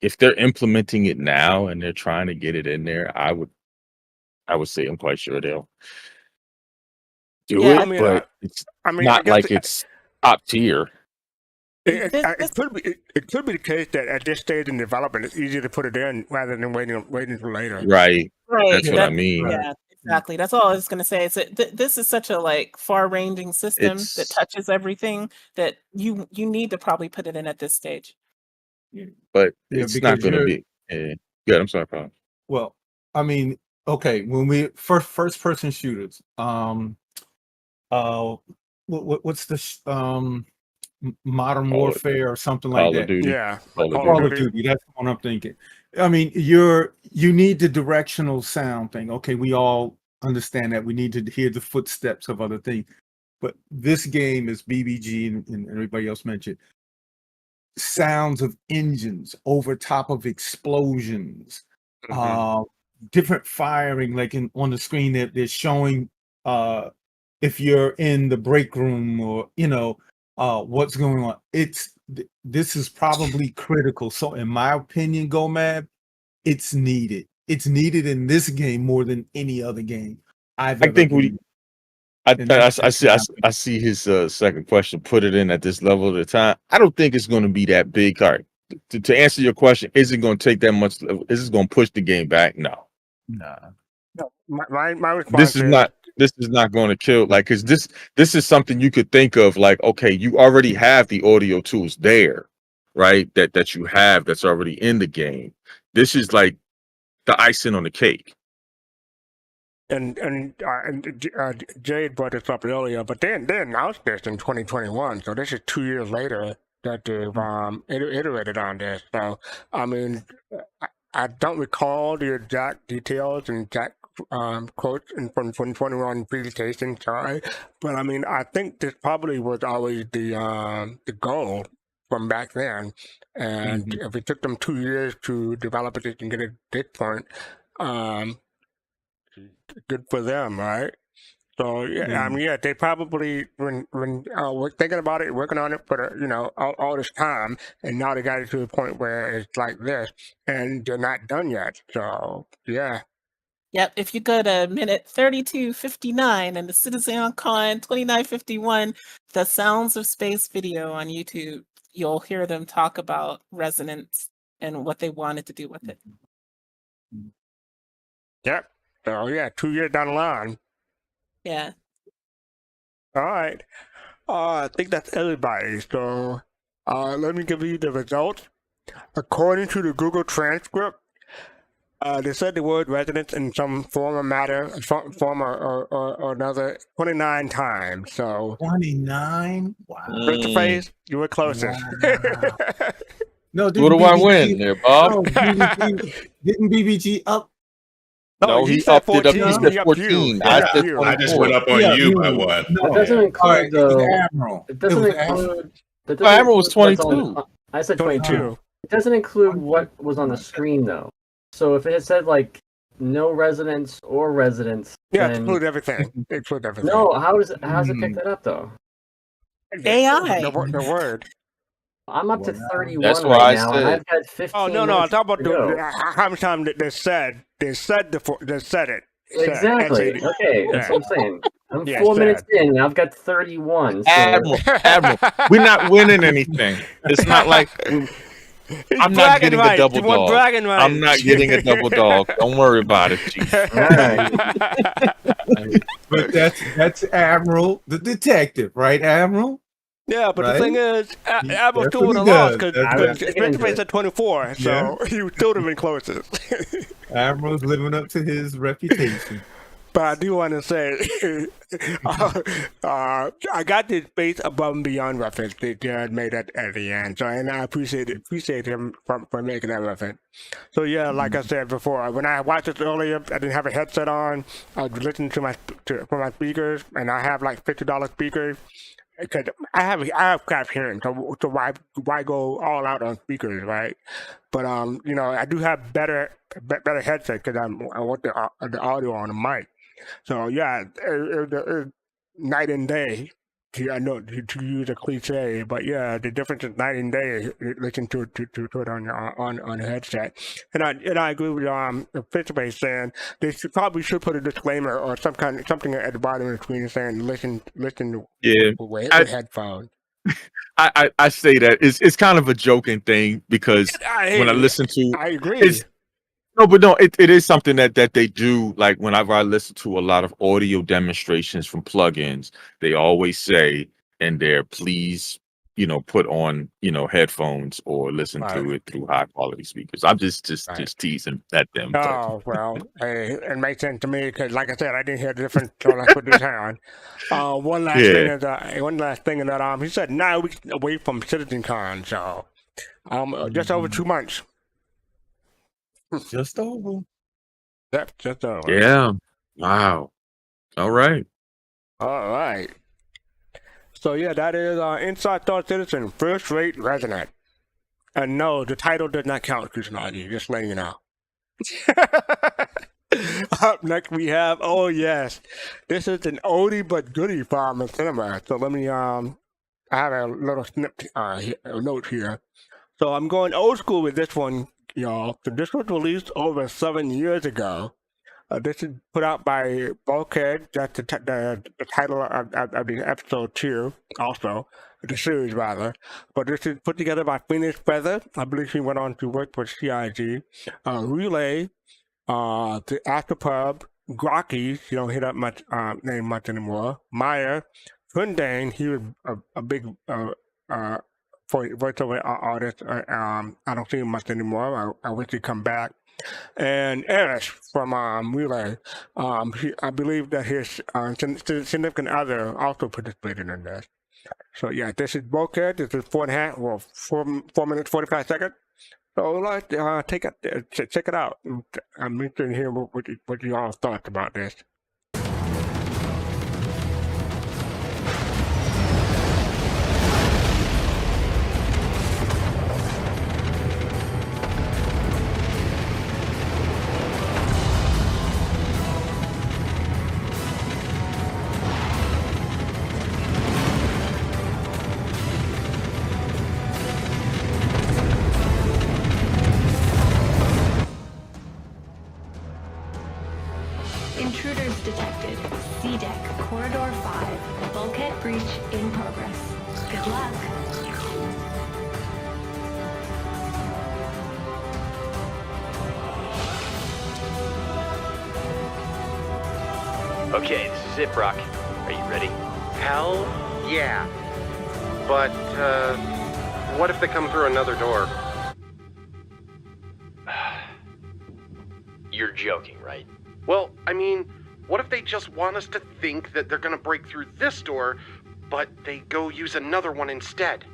if they're implementing it now and they're trying to get it in there, I would say I'm quite sure they'll do it, I mean, but it's not like it's top tier. It could be the case that at this stage in development, it's easier to put it in rather than waiting until later. Right. That's what I mean. Yeah, exactly. That's all I was going to say. This is such a far-ranging system that touches everything that you need to probably put it in at this stage. But it's not going to be. Yeah, I'm sorry, Paul. Well, I mean, okay, when we first person shooters, what's this Modern Warfare or something like that? Call of Duty. Yeah, Call of Duty. That's what I'm thinking. I mean, you need the directional sound thing. Okay, we all understand that. We need to hear the footsteps of other things. But this game, as BBG and everybody else mentioned, sounds of engines over top of explosions, different firing, like on the screen that they're showing if you're in the break room or what's going on. This is probably critical. So in my opinion, Gomab, it's needed. It's needed in this game more than any other game I see his second question. Put it in at this level at a time. I don't think it's going to be that big. All right. To answer your question, is it going to take that much? Is it going to push the game back? No. Nah. No, my response This is not going to kill. Like, because this is something you could think of. Like, okay, you already have the audio tools there, right? That you have that's already in the game. This is like the icing on the cake. And Jade brought this up earlier, but they announced this in 2021, so this is 2 years later that they've iterated on this. So I mean, I don't recall the exact details and exact quotes from 2021 presentation. Sorry, but I mean, I think this probably was always the goal from back then, and if it took them 2 years to develop it and get it to this point, good for them, right? So yeah, I mean, yeah, they probably when we're thinking about it, working on it for all this time, and now they got it to the point where it's like this, and they're not done yet. So yeah. Yep. If you go to minute 32:59 and the CitizenCon 29:51, the Sounds of Space video on YouTube, you'll hear them talk about resonance and what they wanted to do with it. Yep. So yeah, 2 years down the line. Yeah. All right. I think that's everybody. So let me give you the results. According to the Google transcript, they said the word resonance in some form or matter, form or another 29 times. So 29? Wow. Face, you were closest. Wow. No, what do I win there, Bob? Didn't BBG up? No, he upped it up. He said 14. I just went up on you by what? That doesn't include the Admiral. It doesn't include. Admiral was 22. I said 22. It doesn't include what was on the screen though. So if it had said like no resonance or residence, yeah, include everything. Include everything. No, how's it pick that up though? AI. The word. I'm up to 31 That's why I now, said. and I've had 15. Oh no! I'm talking about the how much time they said it. Exactly. Okay, that's what I'm saying. I'm Yeah, 4 sad. minutes in, and I've got 31. So... Admiral, we're not winning anything. It's not like I'm not getting a double dog. I'm not getting a double dog. Don't worry about it, Chief. But that's Admiral, the detective, right, Admiral? Yeah, but right? the thing is, Admiral still would have lost because Face at 24, so he would still have been closest. Admiral's living up to his reputation. But I do want to say, I got this Space Above and Beyond reference that Jared made at the end, so and I appreciate him for making that reference. So yeah, like I said before, when I watched this earlier, I didn't have a headset on. I was listening to my speakers, and I have like $50 speakers. Because I have crap hearing, so why go all out on speakers, right? But I do have better headset because I want the audio on the mic. So yeah, it night and day. I know to use a cliche, but yeah, the difference is night and day. Listen to it on the headset, and I agree with Fitchbase saying they probably should put a disclaimer or something at the bottom of the screen saying listen with headphones. I say that it's kind of a joking thing because when I listen to, I agree. It is something that they do. Like whenever I listen to a lot of audio demonstrations from plugins, they always say in there, please, put on, headphones or listen to it through high quality speakers. I'm just teasing at them. Oh, well, hey, it makes sense to me because, like I said, I didn't hear the difference until I put this on. One last thing is that he said 9 weeks away from CitizenCon, so just over 2 months. Just over. Yep, just over. Yeah. Wow. All right. So yeah, that is Inside Star Citizen, First Rate Resonant. And no, the title does not count, Kusanagi, just letting you know. Up next we have, oh yes, this is an oldie but goodie from Machinima. So let me, I have a little note here. So I'm going old school with this one, y'all. So this was released over 7 years ago. This is put out by Bulkheads. That's the title of the episode 2, also the series rather. But this is put together by Phoenix Feather. I believe she went on to work for CIG. Relay, the Astropub, Grocky. She don't hear that much name much anymore. Meyer, Hundane. He was a big voiceover artist. I don't see him much anymore. I wish he'd come back. And Eris from Relay. I believe that his significant other also participated in this. So yeah, this is Bulkhead. This is 4 minutes 45 seconds. So like, check it out. I'm interested to hear what you all thought about this. Intruders detected. C-Deck, Corridor 5. Bulkhead breach in progress. Good luck. Okay, this is it, Brock. Are you ready? Hell yeah. But, what if they come through another door? You're joking, right? Well, I mean, what if they just want us to think that they're gonna break through this door, but they go use another one instead?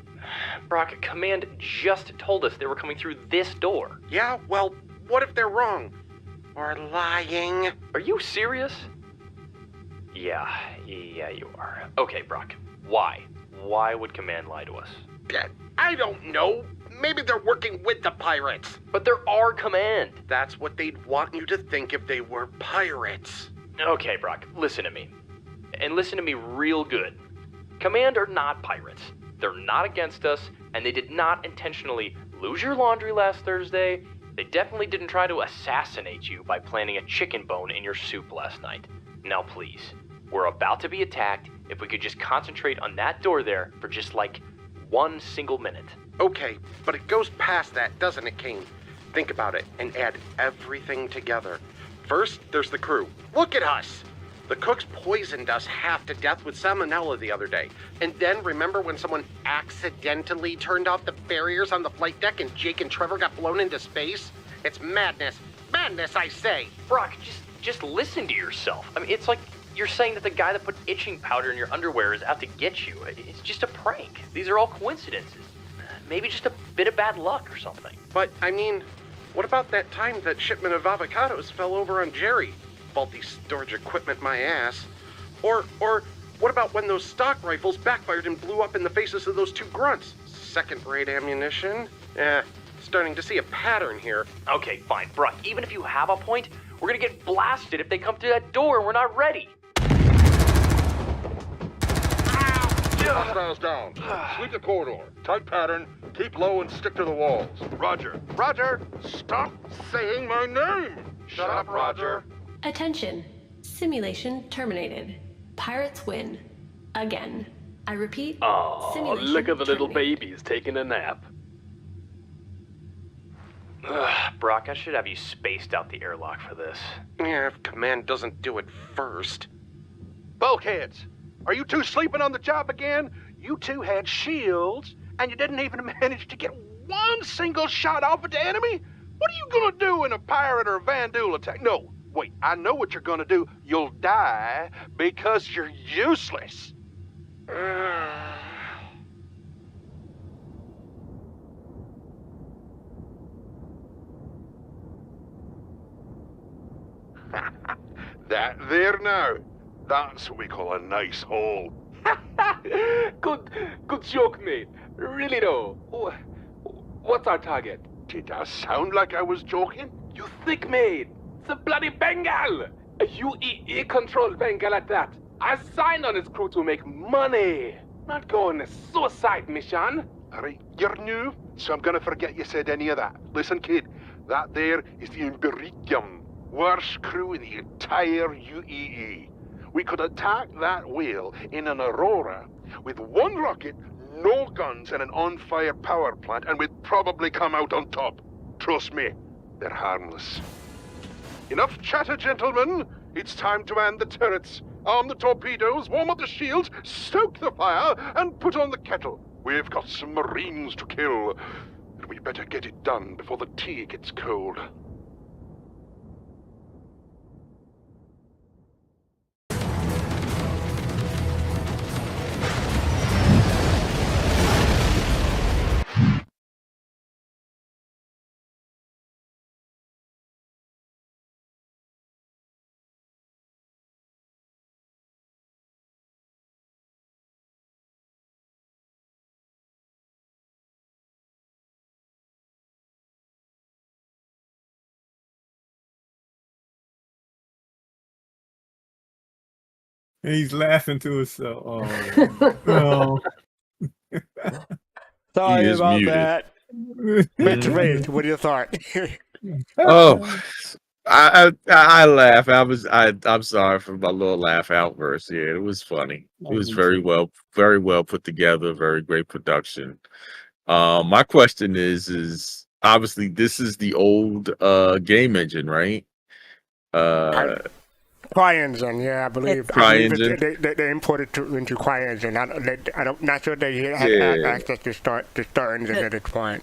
Brock, Command just told us they were coming through this door. Yeah, well, what if they're wrong? Or lying? Are you serious? Yeah, you are. Okay, Brock, why? Why would Command lie to us? I don't know. Maybe they're working with the pirates. But there are Command. That's what they'd want you to think if they were pirates. Okay, Brock, listen to me. And listen to me real good. Command are not pirates. They're not against us, and they did not intentionally lose your laundry last Thursday. They definitely didn't try to assassinate you by planting a chicken bone in your soup last night. Now please, we're about to be attacked. If we could just concentrate on that door there for just like 1 single minute. Okay, but it goes past that, doesn't it, Kane? Think about it and add everything together. First, there's the crew. Look at us! The cooks poisoned us half to death with salmonella the other day. And then remember when someone accidentally turned off the barriers on the flight deck and Jake and Trevor got blown into space? It's madness. Madness, I say! Brock, just listen to yourself. I mean, it's like you're saying that the guy that put itching powder in your underwear is out to get you. It's just a prank. These are all coincidences. Maybe just a bit of bad luck or something. But, I mean, what about that time that shipment of avocados fell over on Jerry? Faulty storage equipment, my ass. Or what about when those stock rifles backfired and blew up in the faces of those 2 grunts? Second-rate ammunition? Starting to see a pattern here. Okay, fine, Brock, even if you have a point, we're gonna get blasted if they come through that door and we're not ready. Hostiles down. Sweep the corridor. Tight pattern. Keep low and stick to the walls. Roger. Roger! Stop saying my name! Shut up, Roger. Attention. Simulation terminated. Pirates win. Again. I repeat. Oh, look at the little babies taking a nap. Brock, I should have you spaced out the airlock for this. Yeah, if Command doesn't do it first. Bulkheads! Are you two sleeping on the job again? You two had shields, and you didn't even manage to get 1 single shot off at the enemy? What are you gonna do in a pirate or a Vandal attack? No, wait, I know what you're gonna do. You'll die because you're useless. That there now. That's what we call a nice hole. Good joke, mate. Really though. What's our target? Did I sound like I was joking? You thick, mate. It's a bloody Bengal! A UEE-controlled Bengal at that. I signed on his crew to make money, not go on a suicide mission. Alright, you're new, so I'm gonna forget you said any of that. Listen, kid, that there is the Imperium, worst crew in the entire UEE. We could attack that whale in an Aurora with one rocket, no guns, and an on-fire power plant, and we'd probably come out on top. Trust me, they're harmless. Enough chatter, gentlemen. It's time to man the turrets, arm the torpedoes, warm up the shields, stoke the fire, and put on the kettle. We've got some Marines to kill, and we better get it done before the tea gets cold. And he's laughing to himself. Oh, Sorry He is about muted. that. Mr. Rage, what do you thought? Oh, I laugh. I'm sorry for my little laugh outburst. Yeah, it was funny. It was very well put together. Very great production. My question is obviously this is the old game engine, right? CryEngine, yeah, I believe. CryEngine. They imported into CryEngine. I'm not sure they had access to start engine at this point.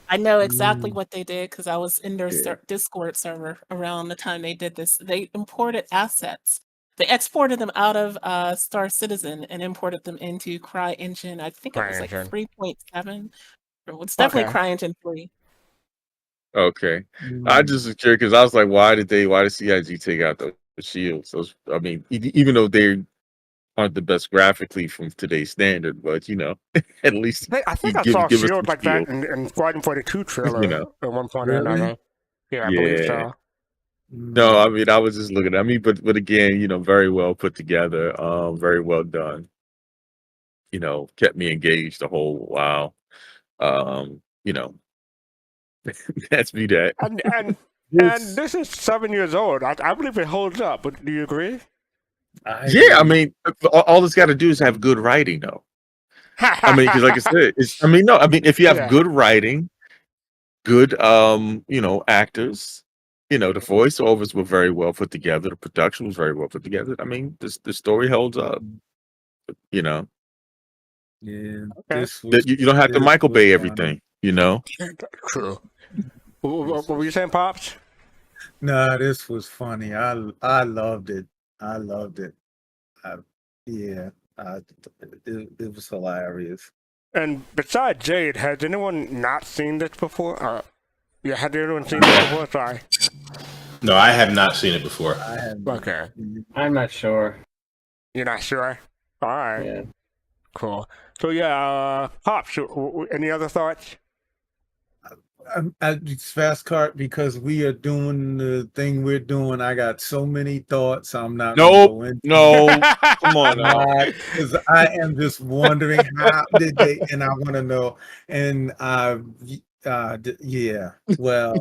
I know exactly what they did because I was in their Discord server around the time they did this. They imported assets. They exported them out of Star Citizen and imported them into CryEngine. I think it was like 3.7. It's definitely CryEngine 3. Okay. I just was curious because I was like, why did CIG take out the shields? I mean, even though they aren't the best graphically from today's standard, but at least I think I saw shields like that in Squadron 42 trailer at one point or another. Yeah, I believe so. No, I mean, I was just looking. I mean, but again, very well put together. Very well done. Kept me engaged the whole while. That's me. That and this is 7 years old. I believe it holds up. But do you agree? Yeah, I mean, all it's got to do is have good writing, though. I mean, because like I said, if you have good writing, good actors, the voiceovers were very well put together, the production was very well put together. I mean, the story holds up. yeah. Okay. You don't have to Michael Bay everything. True. What were you saying, Pops? No, this was funny. I loved it. I loved it. It was hilarious. And besides Jade, has anyone not seen this before? Had anyone seen this before? Sorry. No, I have not seen it before. Okay. I'm not sure. You're not sure? All right. Yeah. Cool. So Pops, any other thoughts? It's fastcart because we are doing the thing we're doing. I got so many thoughts. I'm not. No. Come on, because I am just wondering how did they, and I want to know. And yeah. Well.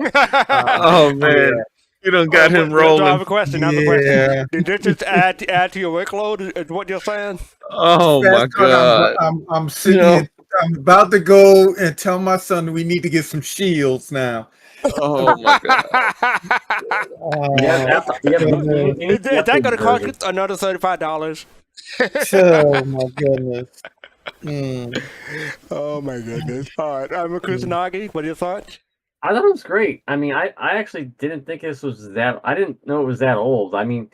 Oh man. Yeah. You done got him rolling. I have a question. Did this just add to your workload? Is what you're saying? Oh my God! I'm sitting here. I'm about to go and tell my son we need to get some shields now. Oh my God! Is that going to cost you another $35? Oh my goodness! Oh my goodness! All right, I'm Chris Nagi. What are your thoughts? I thought it was great. I mean, I actually didn't think this was that. I didn't know it was that old. I mean,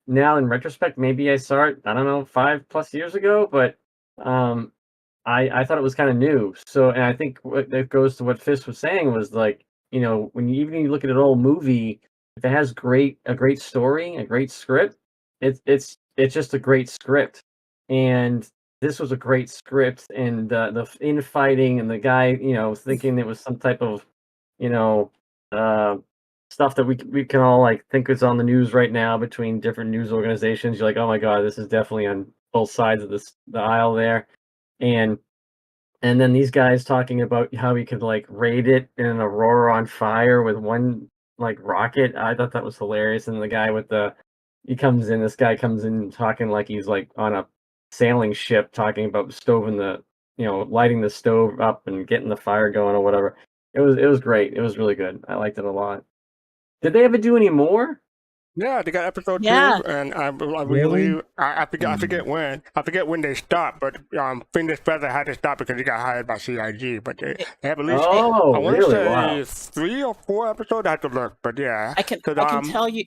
now in retrospect, maybe I saw it. I don't know, 5+ years ago, but I thought it was kind of new. So, and I think that goes to what Fist was saying was like, when you look at an old movie, if it has a great story, a great script, it's just a great script. And this was a great script, and the infighting and the guy, thinking it was some type of stuff that we can all like think is on the news right now between different news organizations. You're like, oh my god, this is definitely on both sides of the aisle there, and then these guys talking about how we could like raid it in an Aurora on fire with one like rocket. I thought that was hilarious. And the guy with this guy comes in talking like he's like on a sailing ship, talking about lighting the stove up and getting the fire going or whatever. It was great. It was really good. I liked it a lot. Did they ever do any more? Yeah, they got episode 2, Yeah. and I Really? believe I forget when they stopped, but Phineas Feather had to stop because he got hired by CIG. But they have at least Oh, I want to really? say Wow. 3 or 4 episodes. I have to look, but yeah, I can 'cause, tell you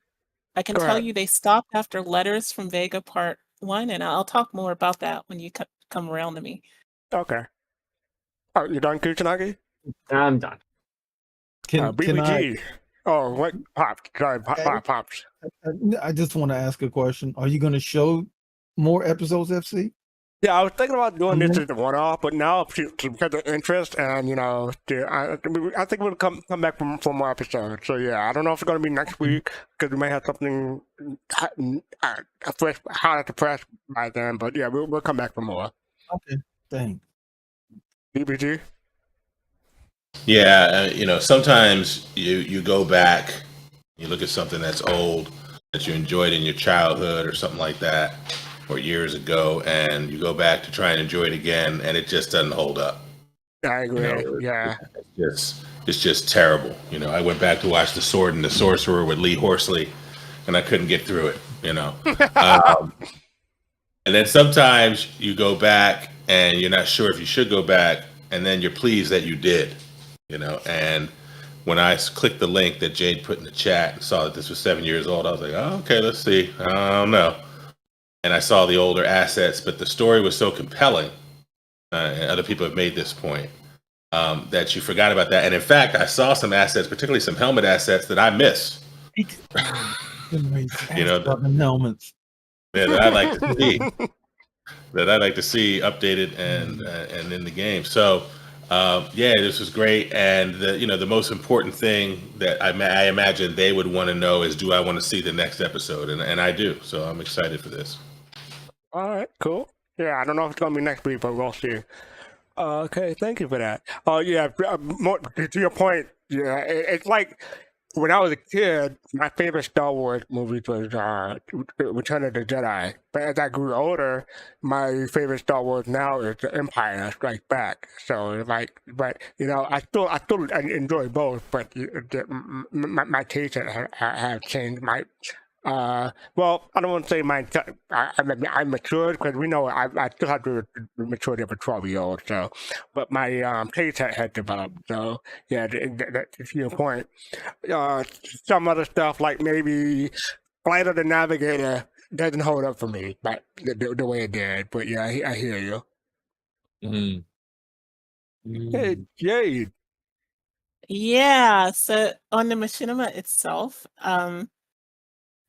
go ahead. they stopped after Letters from Vega Part 1, and I'll talk more about that when you come around to me. Okay. Oh, you done, Kuchanagi? I'm done. Can I? BBG. Oh, what? Pops. Sorry, Pops. I just want to ask a question. Are you going to show more episodes, FC? Yeah, I was thinking about doing this Mhm. as a one-off, but now because of interest and I think we'll come back for more episodes. So yeah, I don't know if it's going to be next week because we may have something fresh hot at the press by then. But yeah, we'll come back for more. Okay, thanks. BBG. Yeah, sometimes you go back, you look at something that's old that you enjoyed in your childhood or something like that, or years ago, and you go back to try and enjoy it again, and it just doesn't hold up. I agree. Yeah. It's just terrible. I went back to watch The Sword and the Sorcerer with Lee Horsley, and I couldn't get through it. And then sometimes you go back and you're not sure if you should go back, and then you're pleased that you did. And when I clicked the link that Jade put in the chat and saw that this was 7 years old, I was like, oh, okay, let's see. I don't know. And I saw the older assets, but the story was so compelling, and other people have made this point, that you forgot about that. And in fact, I saw some assets, particularly some helmet assets that I miss. The helmets. That I'd like to see. That I'd like to see updated and in the game. So, this was great. And the most important thing that I imagine they would want to know is, do I want to see the next episode? And I do. So I'm excited for this. All right, cool. Yeah, I don't know if it's going to be next week, but we'll see. Okay, thank you for that. Oh, yeah, more, to your point, yeah, it's like when I was a kid, my favorite Star Wars movies was Return of the Jedi. But as I grew older, my favorite Star Wars now is The Empire Strikes Back. So I still enjoy both, but my taste have changed. Well, I don't want to say I matured, because we know I still have the maturity of a 12-year-old. So, but my taste had developed. So, yeah, to your point, some other stuff like maybe Flight of the Navigator doesn't hold up for me, but the way it did. But yeah, I hear you. Hey, Jade. Yeah, so on the machinima itself,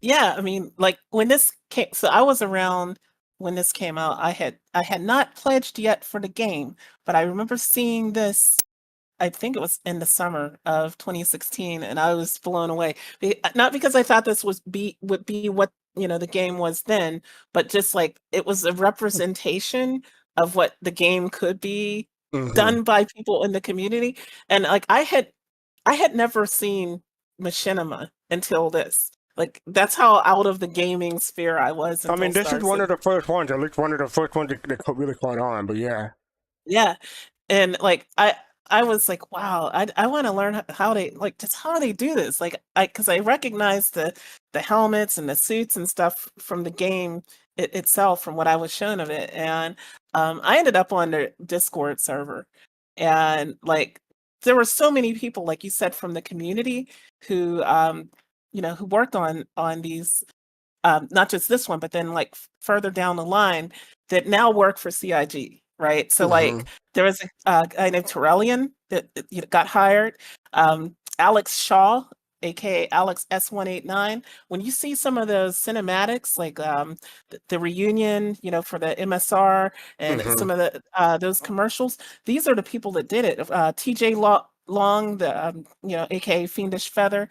yeah, I mean, like when this came, so I was around when this came out. I had not pledged yet for the game, but I remember seeing this. I think it was in the summer of 2016, and I was blown away. Not because I thought this would be what the game was then, but just like it was a representation of what the game could be done by people in the community. And like I had never seen machinima until this. Like that's how out of the gaming sphere I was. I mean, this is one of the first ones, at least one of the first ones that really caught on. But yeah. Yeah, and like I was like, wow, I want to learn how they how do they do this? Like because I recognize the helmets and the suits and stuff from the game itself, from what I was shown of it, and I ended up on the Discord server, and like there were so many people, like you said, from the community who who worked on these, not just this one, but then like further down the line that now work for CIG, right? So like there was a guy named Terrellian that got hired, Alex Shaw, aka Alex S189. When you see some of those cinematics, like the reunion, for the MSR and some of the those commercials, these are the people that did it. TJ Long, the aka Fiendish Feather.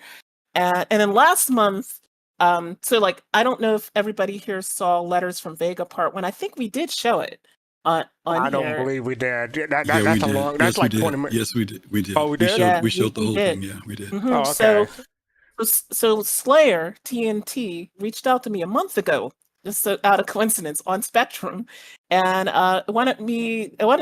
And then last month, so like I don't know if everybody here saw Letters from Vega Part 1. I think we did show it on I don't here. believe we did. Yeah, That's we a did. long. That's Yes, we like did. 20 minutes. Yes, we did. We did. Oh, we did. Yeah, We showed the we whole did. thing. Yeah, we did. Oh, okay. So Slayer TNT reached out to me a month ago, just so out of coincidence, on Spectrum, and wanted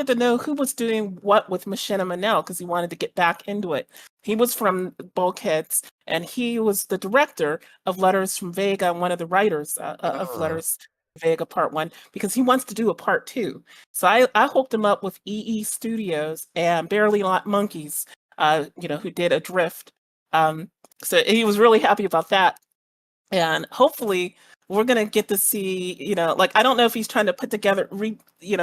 to know who was doing what with Machinima now, because he wanted to get back into it. He was from Bulkheads, and he was the director of Letters from Vega and one of the writers of Letters from Vega Part 1, because he wants to do a Part 2. So I hooked him up with EE Studios and Barely Not Monkeys, who did Adrift. So he was really happy about that. And hopefully we're going to get to see, I don't know if he's trying to put together,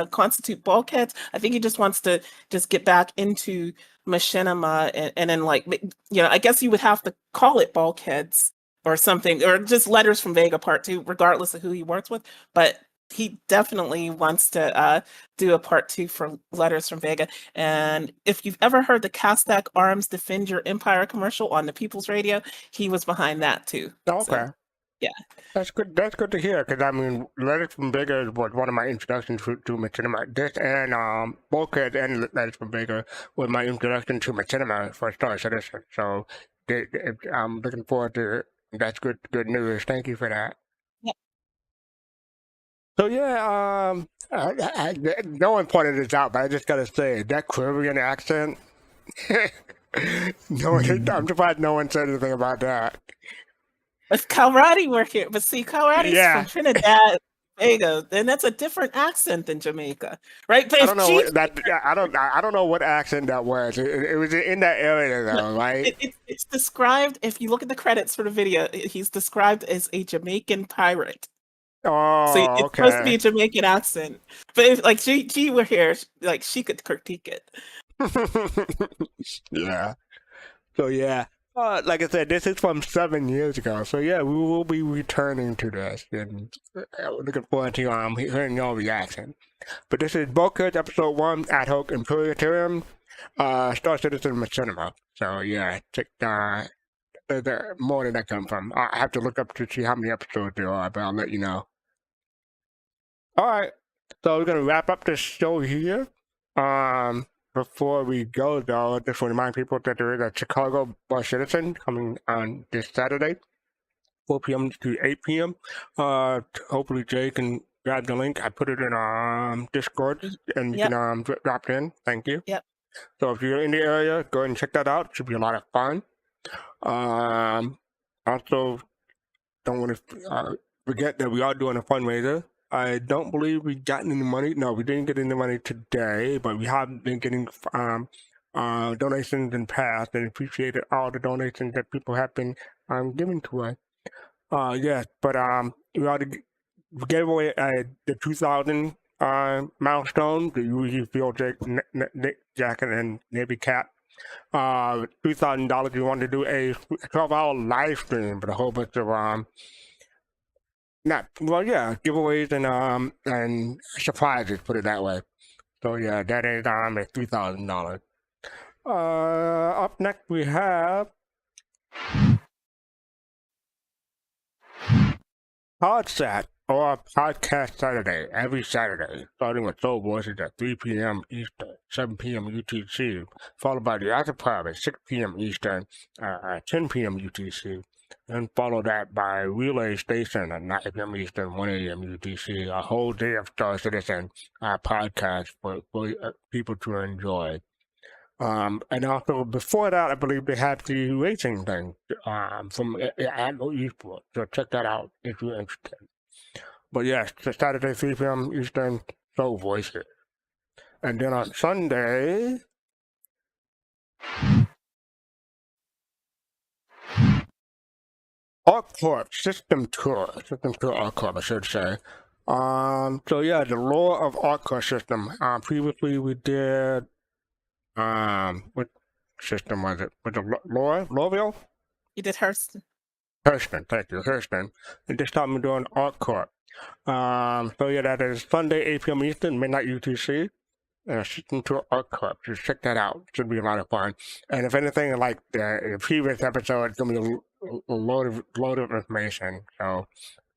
constitute Bulkheads. I think he just wants to just get back into Machinima and then I guess you would have to call it Bulkheads or something, or just Letters from Vega Part 2, regardless of who he works with. But he definitely wants to do a Part 2 for Letters from Vega. And if you've ever heard the Castak Arms Defend Your Empire commercial on the People's Radio, he was behind that too. Okay. So, yeah. That's good. That's good to hear, because I mean, Letters from Vega was one of my introductions to Machinima. This and Bulkhead and Letters from Vega was my introduction to Machinima for Star Citizen. So I'm looking forward to it. That's good news. Thank you for that. Yeah. So yeah, no one pointed this out, but I just gotta say that Caribbean accent. I'm surprised no one said anything about that. If Calrati were here, but see, Calrati's from Trinidad, Tobago, then that's a different accent than Jamaica, right? But I don't know I don't know what accent that was. It was in that area though, right? It's described. If you look at the credits for the video, he's described as a Jamaican pirate. Oh, so it's supposed to be a Jamaican accent. But if she were here, she could critique it. Yeah. So yeah. Like I said, this is from 7 years ago. So yeah, we will be returning to this, and looking forward to hearing your reaction. But this is Bulkheads Episode 1, Ad Hoc Imperium, Star Citizen Machinima. So yeah, check the more did that come from. I have to look up to see how many episodes there are, but I'll let you know. Alright, so we're gonna wrap up this show here. Before we go though, I just want to remind people that there is a Chicago Bus Citizen coming on this Saturday, 4 p.m. to 8 p.m. Hopefully Jay can grab the link. I put it in Discord, and you can drop it in. Thank you. Yep. So if you're in the area, go ahead and check that out. It should be a lot of fun. Also, don't want to forget that we are doing a fundraiser. I don't believe we got any money. No, we didn't get any money today, but we have been getting donations in past, and appreciated all the donations that people have been giving to us. Yes, but we ought to give away the 2,000 milestone. The usually Phil, Nick, Jack, and Navy Cat. $2,000. We wanted to do a 12-hour live stream with a whole bunch of giveaways and surprises, put it that way. So yeah, that is at $3,000. Up next we have Podsat, or Podcast Saturday, every Saturday, starting with Soul Voices at 3 p.m. Eastern, 7 p.m. UTC, followed by the After Party at 6 p.m. Eastern, 10 p.m. UTC. And follow that by Relay Station at 9 p.m. Eastern, 1 a.m. UTC. A whole day of Star Citizen podcast for people to enjoy. And also before that, I believe they had the racing thing from Admiral Esports. So check that out if you're interested. But yes, Saturday 3 p.m. Eastern, so voice it. And then on Sunday, ArcCorp System Tour ArcCorp, I should say. So yeah, the lore of ArcCorp system. Previously we did, what system was it? Was it Lorville? You did Hurston. Hurston, thank you, Hurston. And this time we're doing ArcCorp. So yeah, that is Sunday 8 p.m. Eastern, midnight UTC. Season 2 Art Club. Just check that out. Should be a lot of fun. And if anything, like the previous episode, it's going to be a load of information. So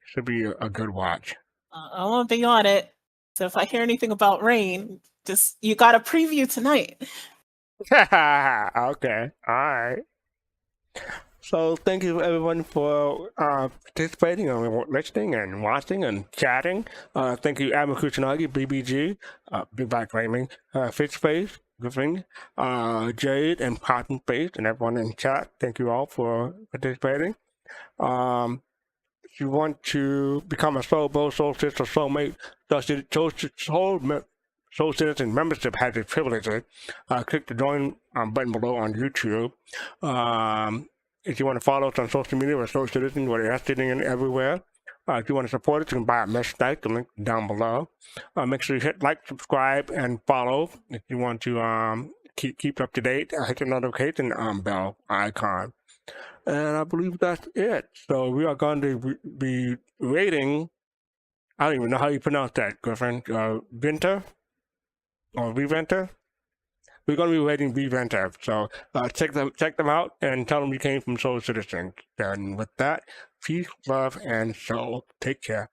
should be a good watch. I won't be on it. So if I hear anything about rain, just you got a preview tonight. Okay. All right. So thank you everyone for participating and listening and watching and chatting. Thank you, Admiral Kuchinagi, BBG, Big Black Gaming, Fishface, Griffin, Jade, and Cotton Face, and everyone in chat. Thank you all for participating. If you want to become a Soul Bro, Soul Sister, Soulmate, Soul Citizen membership has its privileges. Click the join button below on YouTube. If you want to follow us on social media, we're Soul Citizen, we're sitting in everywhere. If you want to support us, you can buy a merchandise, the link down below. Make sure you hit like, subscribe, and follow. If you want to keep up to date, hit the notification bell icon. And I believe that's it. So we are going to be rating, I don't even know how you pronounce that, girlfriend, Vinter? Or Reventer? We're going to be rating Reventer. So check them out and tell them you came from Soul Citizens. And with that, peace, love, and soul. Take care.